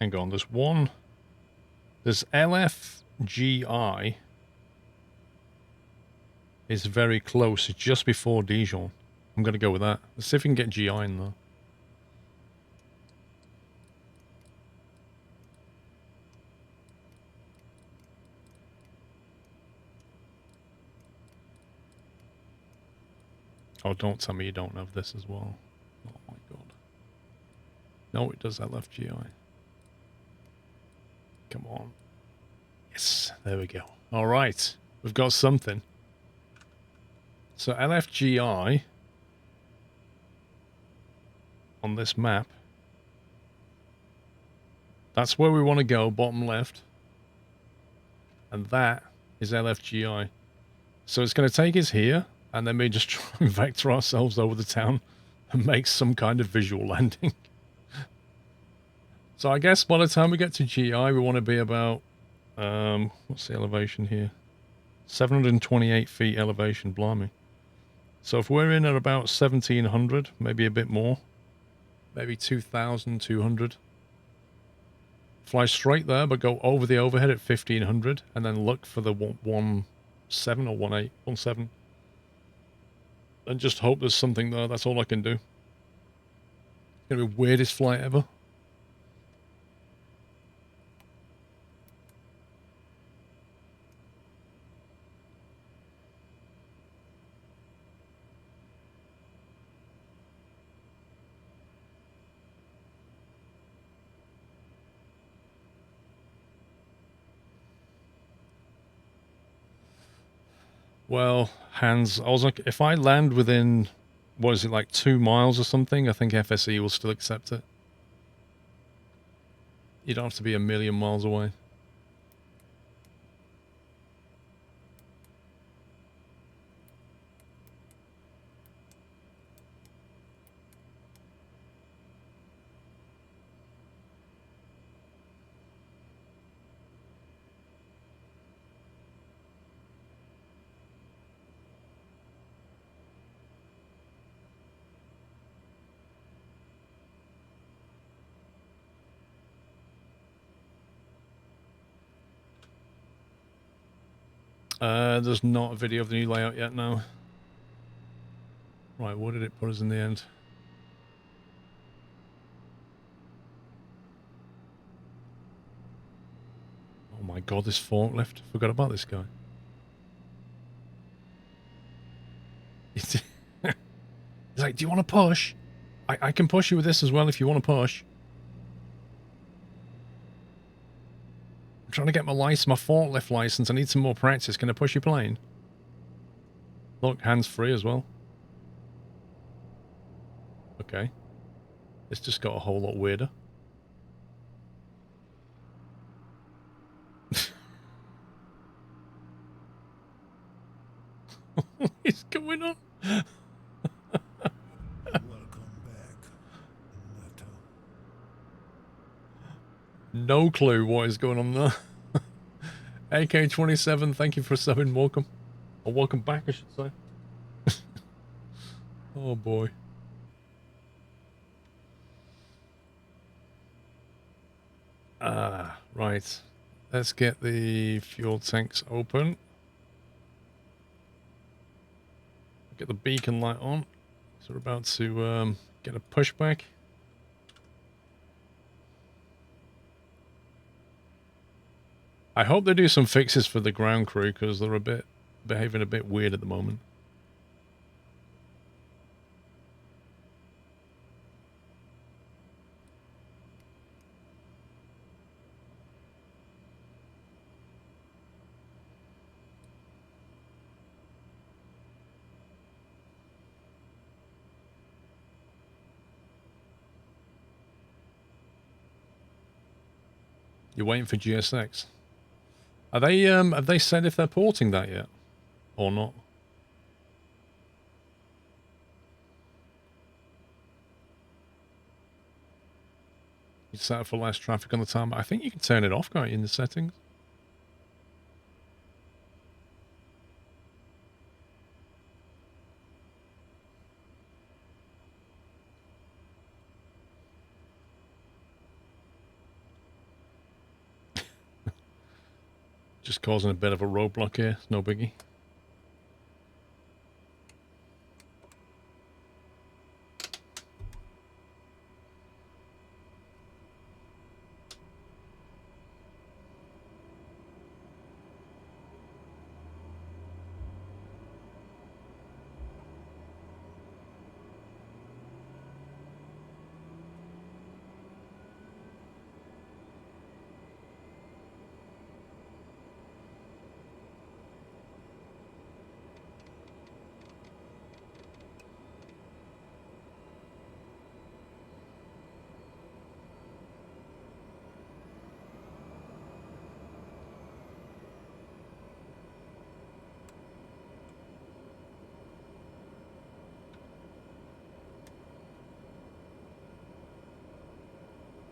Speaker 1: Hang on, there's one. There's LFGI. Is very close. It's just before Dijon. I'm going to go with that. Let's see if we can get GI in there. Oh, don't tell me you don't have this as well. Oh my god. No, it does LFGI. Come on. Yes, there we go. All right, we've got something. So LFGI on this map. That's where we want to go, bottom left. And that is LFGI. So it's going to take us here, and then we just try and vector ourselves over the town and make some kind of visual landing. So I guess by the time we get to GI, we want to be about, what's the elevation here? 728 feet elevation, blimey. So if we're in at about 1700, maybe a bit more, maybe 2200, fly straight there, but go over the overhead at 1500, and then look for the 17 or 17, and just hope there's something there. That's all I can do. It's gonna be the weirdest flight ever. Well, Hans, I was like, if I land within, what is it, like 2 miles or something, I think FSE will still accept it. You don't have to be a million miles away. There's not a video of the new layout yet, no. Right, what did it put us in the end? Oh my god, this forklift. Forgot about this guy. He's like, do you want to push? I can push you with this as well if you want to push. I'm trying to get my forklift license. I need some more practice. Can I push your plane? Look, hands-free as well. Okay. This just got a whole lot weirder. What is going on?
Speaker 3: Welcome back, Nata.
Speaker 1: No clue what is going on there. AK-27, thank you for subbing. Welcome. Or welcome back, I should say. Oh boy. Right. Let's get the fuel tanks open. Get the beacon light on. So we're about to get a pushback. I hope they do some fixes for the ground crew because they're behaving a bit weird at the moment. You're waiting for GSX. Are they have they said if they're porting that yet? Or not? You set it for less traffic on the time. I think you can turn it off, can't you, in the settings? Just causing a bit of a roadblock here. It's no biggie.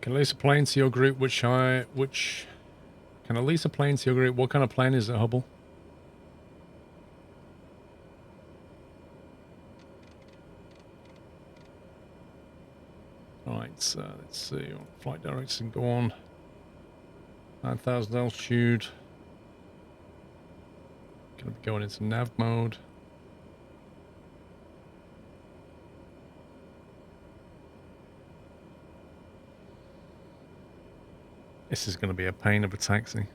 Speaker 1: Can I lease a plane to your group? Can I lease a plane to your group? What kind of plane is it, Hubble? Alright, so let's see. Flight directors can go on. 9,000 altitude. Gonna be going into nav mode. This is going to be a pain of a taxi.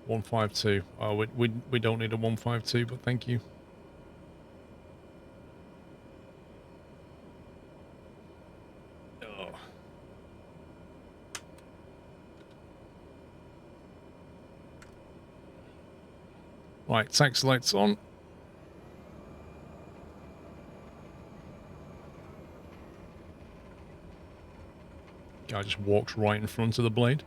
Speaker 1: $152. Oh, we don't need a 152, but thank you. Oh. Right, taxi lights on. Guy just walks right in front of the blade.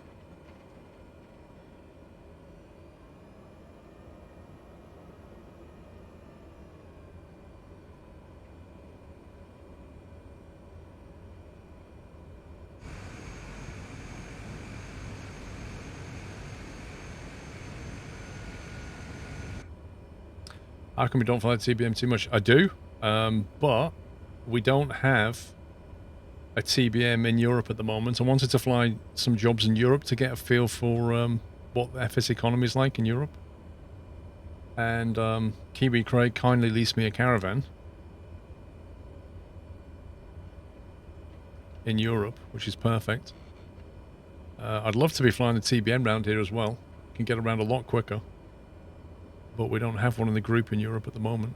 Speaker 1: How come we don't fly the TBM too much? I do, but we don't have a TBM in Europe at the moment. I wanted to fly some jobs in Europe to get a feel for what the FS economy is like in Europe. And Kiwi Craig kindly leased me a caravan in Europe, which is perfect. I'd love to be flying the TBM round here as well. Can get around a lot quicker. But we don't have one in the group in Europe at the moment.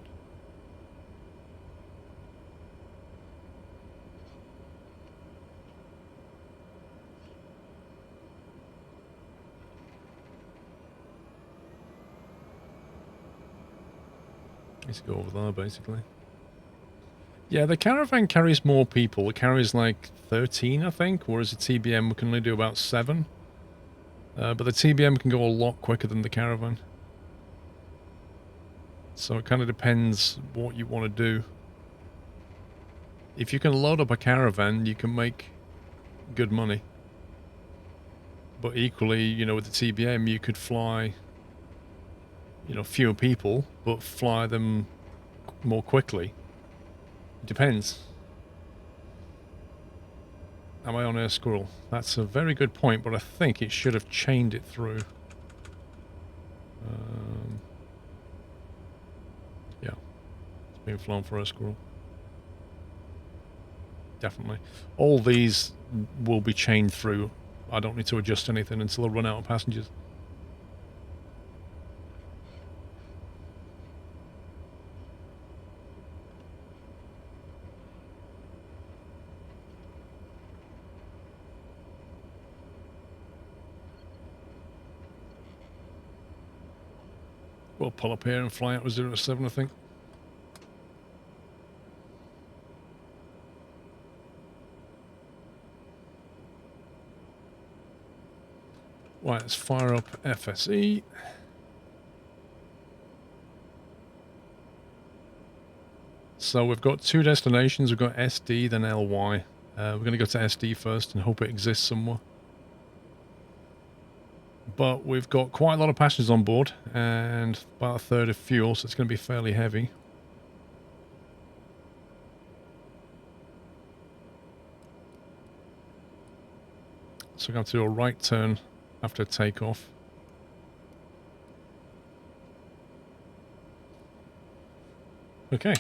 Speaker 1: Let's go over there, basically. Yeah, the caravan carries more people. It carries like 13, I think, whereas the TBM can only do about 7. But the TBM can go a lot quicker than the caravan. So it kind of depends what you want to do. If you can load up a caravan, you can make good money. But equally, you know, with the TBM, you could fly, you know, fewer people, but fly them more quickly. It depends. Am I on Air Squirrel? That's a very good point, but I think it should have chained it through. Yeah, it's being flown for Air Squirrel. Definitely. All these will be chained through. I don't need to adjust anything until I run out of passengers. We'll pull up here and fly out with 0-7, I think. Right, let's fire up FSE. So we've got 2 destinations. We've got SD, then LY. We're going to go to SD first and hope it exists somewhere. But we've got quite a lot of passengers on board and about a third of fuel, so it's going to be fairly heavy. So we're going to do a right turn after takeoff. Okay.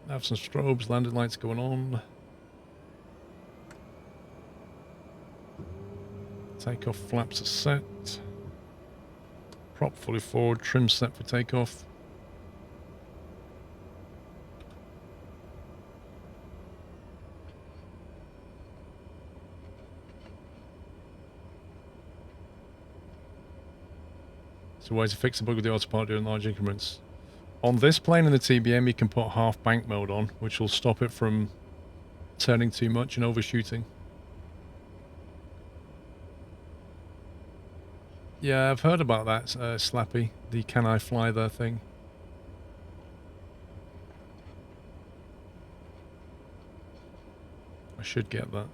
Speaker 1: Have some strobes, landing lights going on. Takeoff flaps are set. Prop fully forward, trim set for takeoff. So ways to fix the bug with the autopilot during large increments. On this plane in the TBM, you can put half bank mode on, which will stop it from turning too much and overshooting. Yeah, I've heard about that, Slappy, the can I fly there thing. I should get that.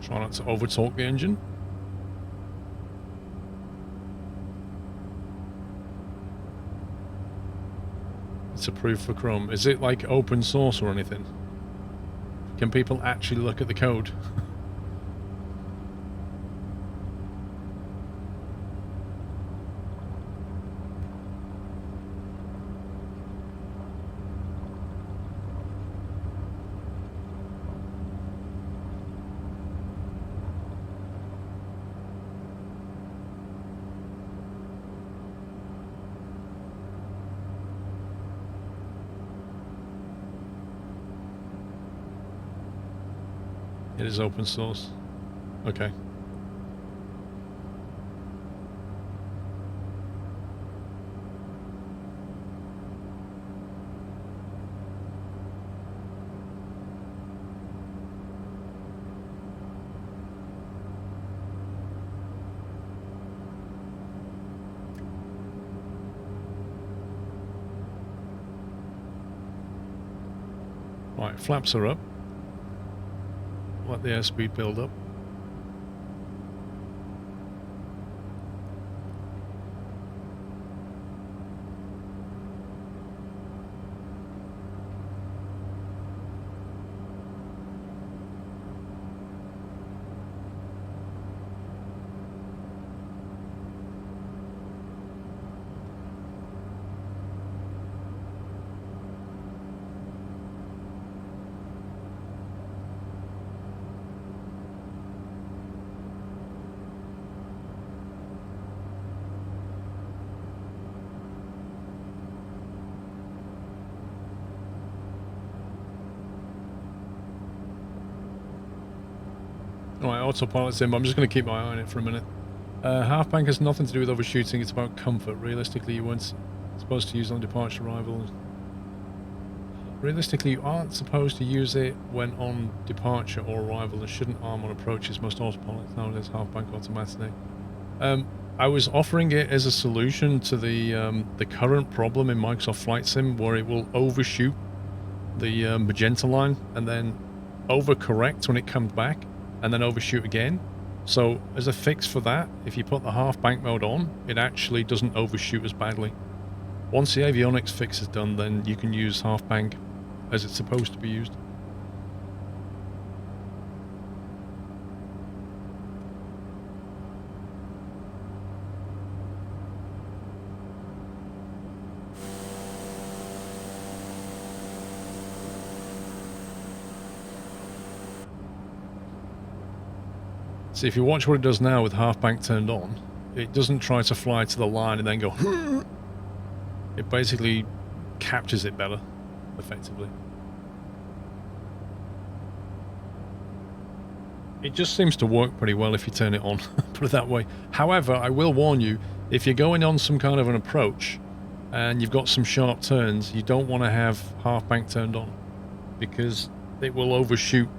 Speaker 1: Try not to over-torque the engine. It's approved for Chrome. Is it like open source or anything? Can people actually look at the code? It is open source. Okay. Right, flaps are up. Let the airspeed build up. Alright, autopilot's in, but I'm just going to keep my eye on it for a minute. Half bank has nothing to do with overshooting, it's about comfort. Realistically, you weren't supposed to use on departure arrival. Realistically, you aren't supposed to use it when on departure or arrival and shouldn't arm on approaches. Most autopilots nowadays half bank automatically. I was offering it as a solution to the current problem in Microsoft Flight Sim where it will overshoot the magenta line and then overcorrect when it comes back and then overshoot again. So as a fix for that, if you put the half bank mode on, it actually doesn't overshoot as badly. Once the avionics fix is done, then you can use half bank as it's supposed to be used. See, if you watch what it does now with half bank turned on, it doesn't try to fly to the line and then go it basically captures it better, effectively. It just seems to work pretty well if you turn it on, put it that way. However, I will warn you, if you're going on some kind of an approach and you've got some sharp turns, you don't want to have half bank turned on because it will overshoot,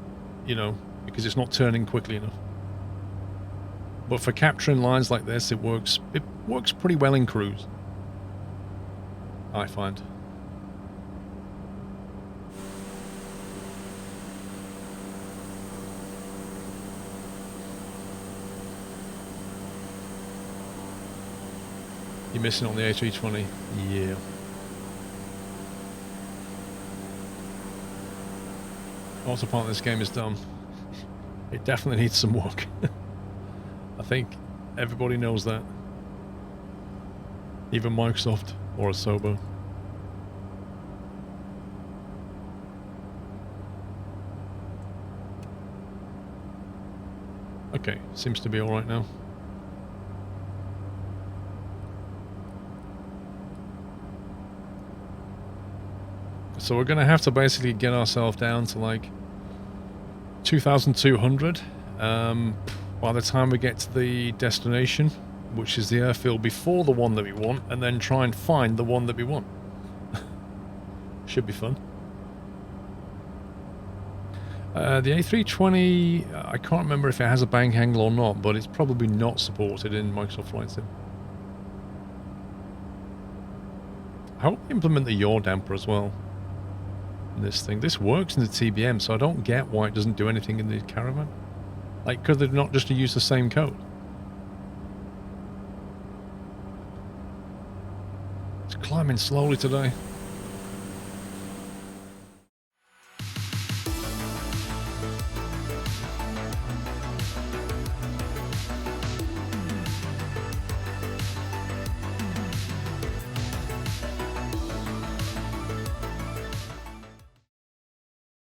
Speaker 1: you know, because it's not turning quickly enough. But for capturing lines like this, it works pretty well in cruise, I find. You're missing on the A320? Yeah. Autopilot in this game is dumb. It definitely needs some work. I think everybody knows that. Even Microsoft or Asobo. Okay, seems to be alright now. So we're going to have to basically get ourselves down to like 2,200 by the time we get to the destination, which is the airfield before the one that we want, and then try and find the one that we want. Should be fun. The A320, I can't remember if it has a bank angle or not, but it's probably not supported in Microsoft Flight Sim. I hope they implement the yaw damper as well in this thing. This works in the TBM, so I don't get why it doesn't do anything in the Caravan. Like, could they not just use the same code? It's climbing slowly today.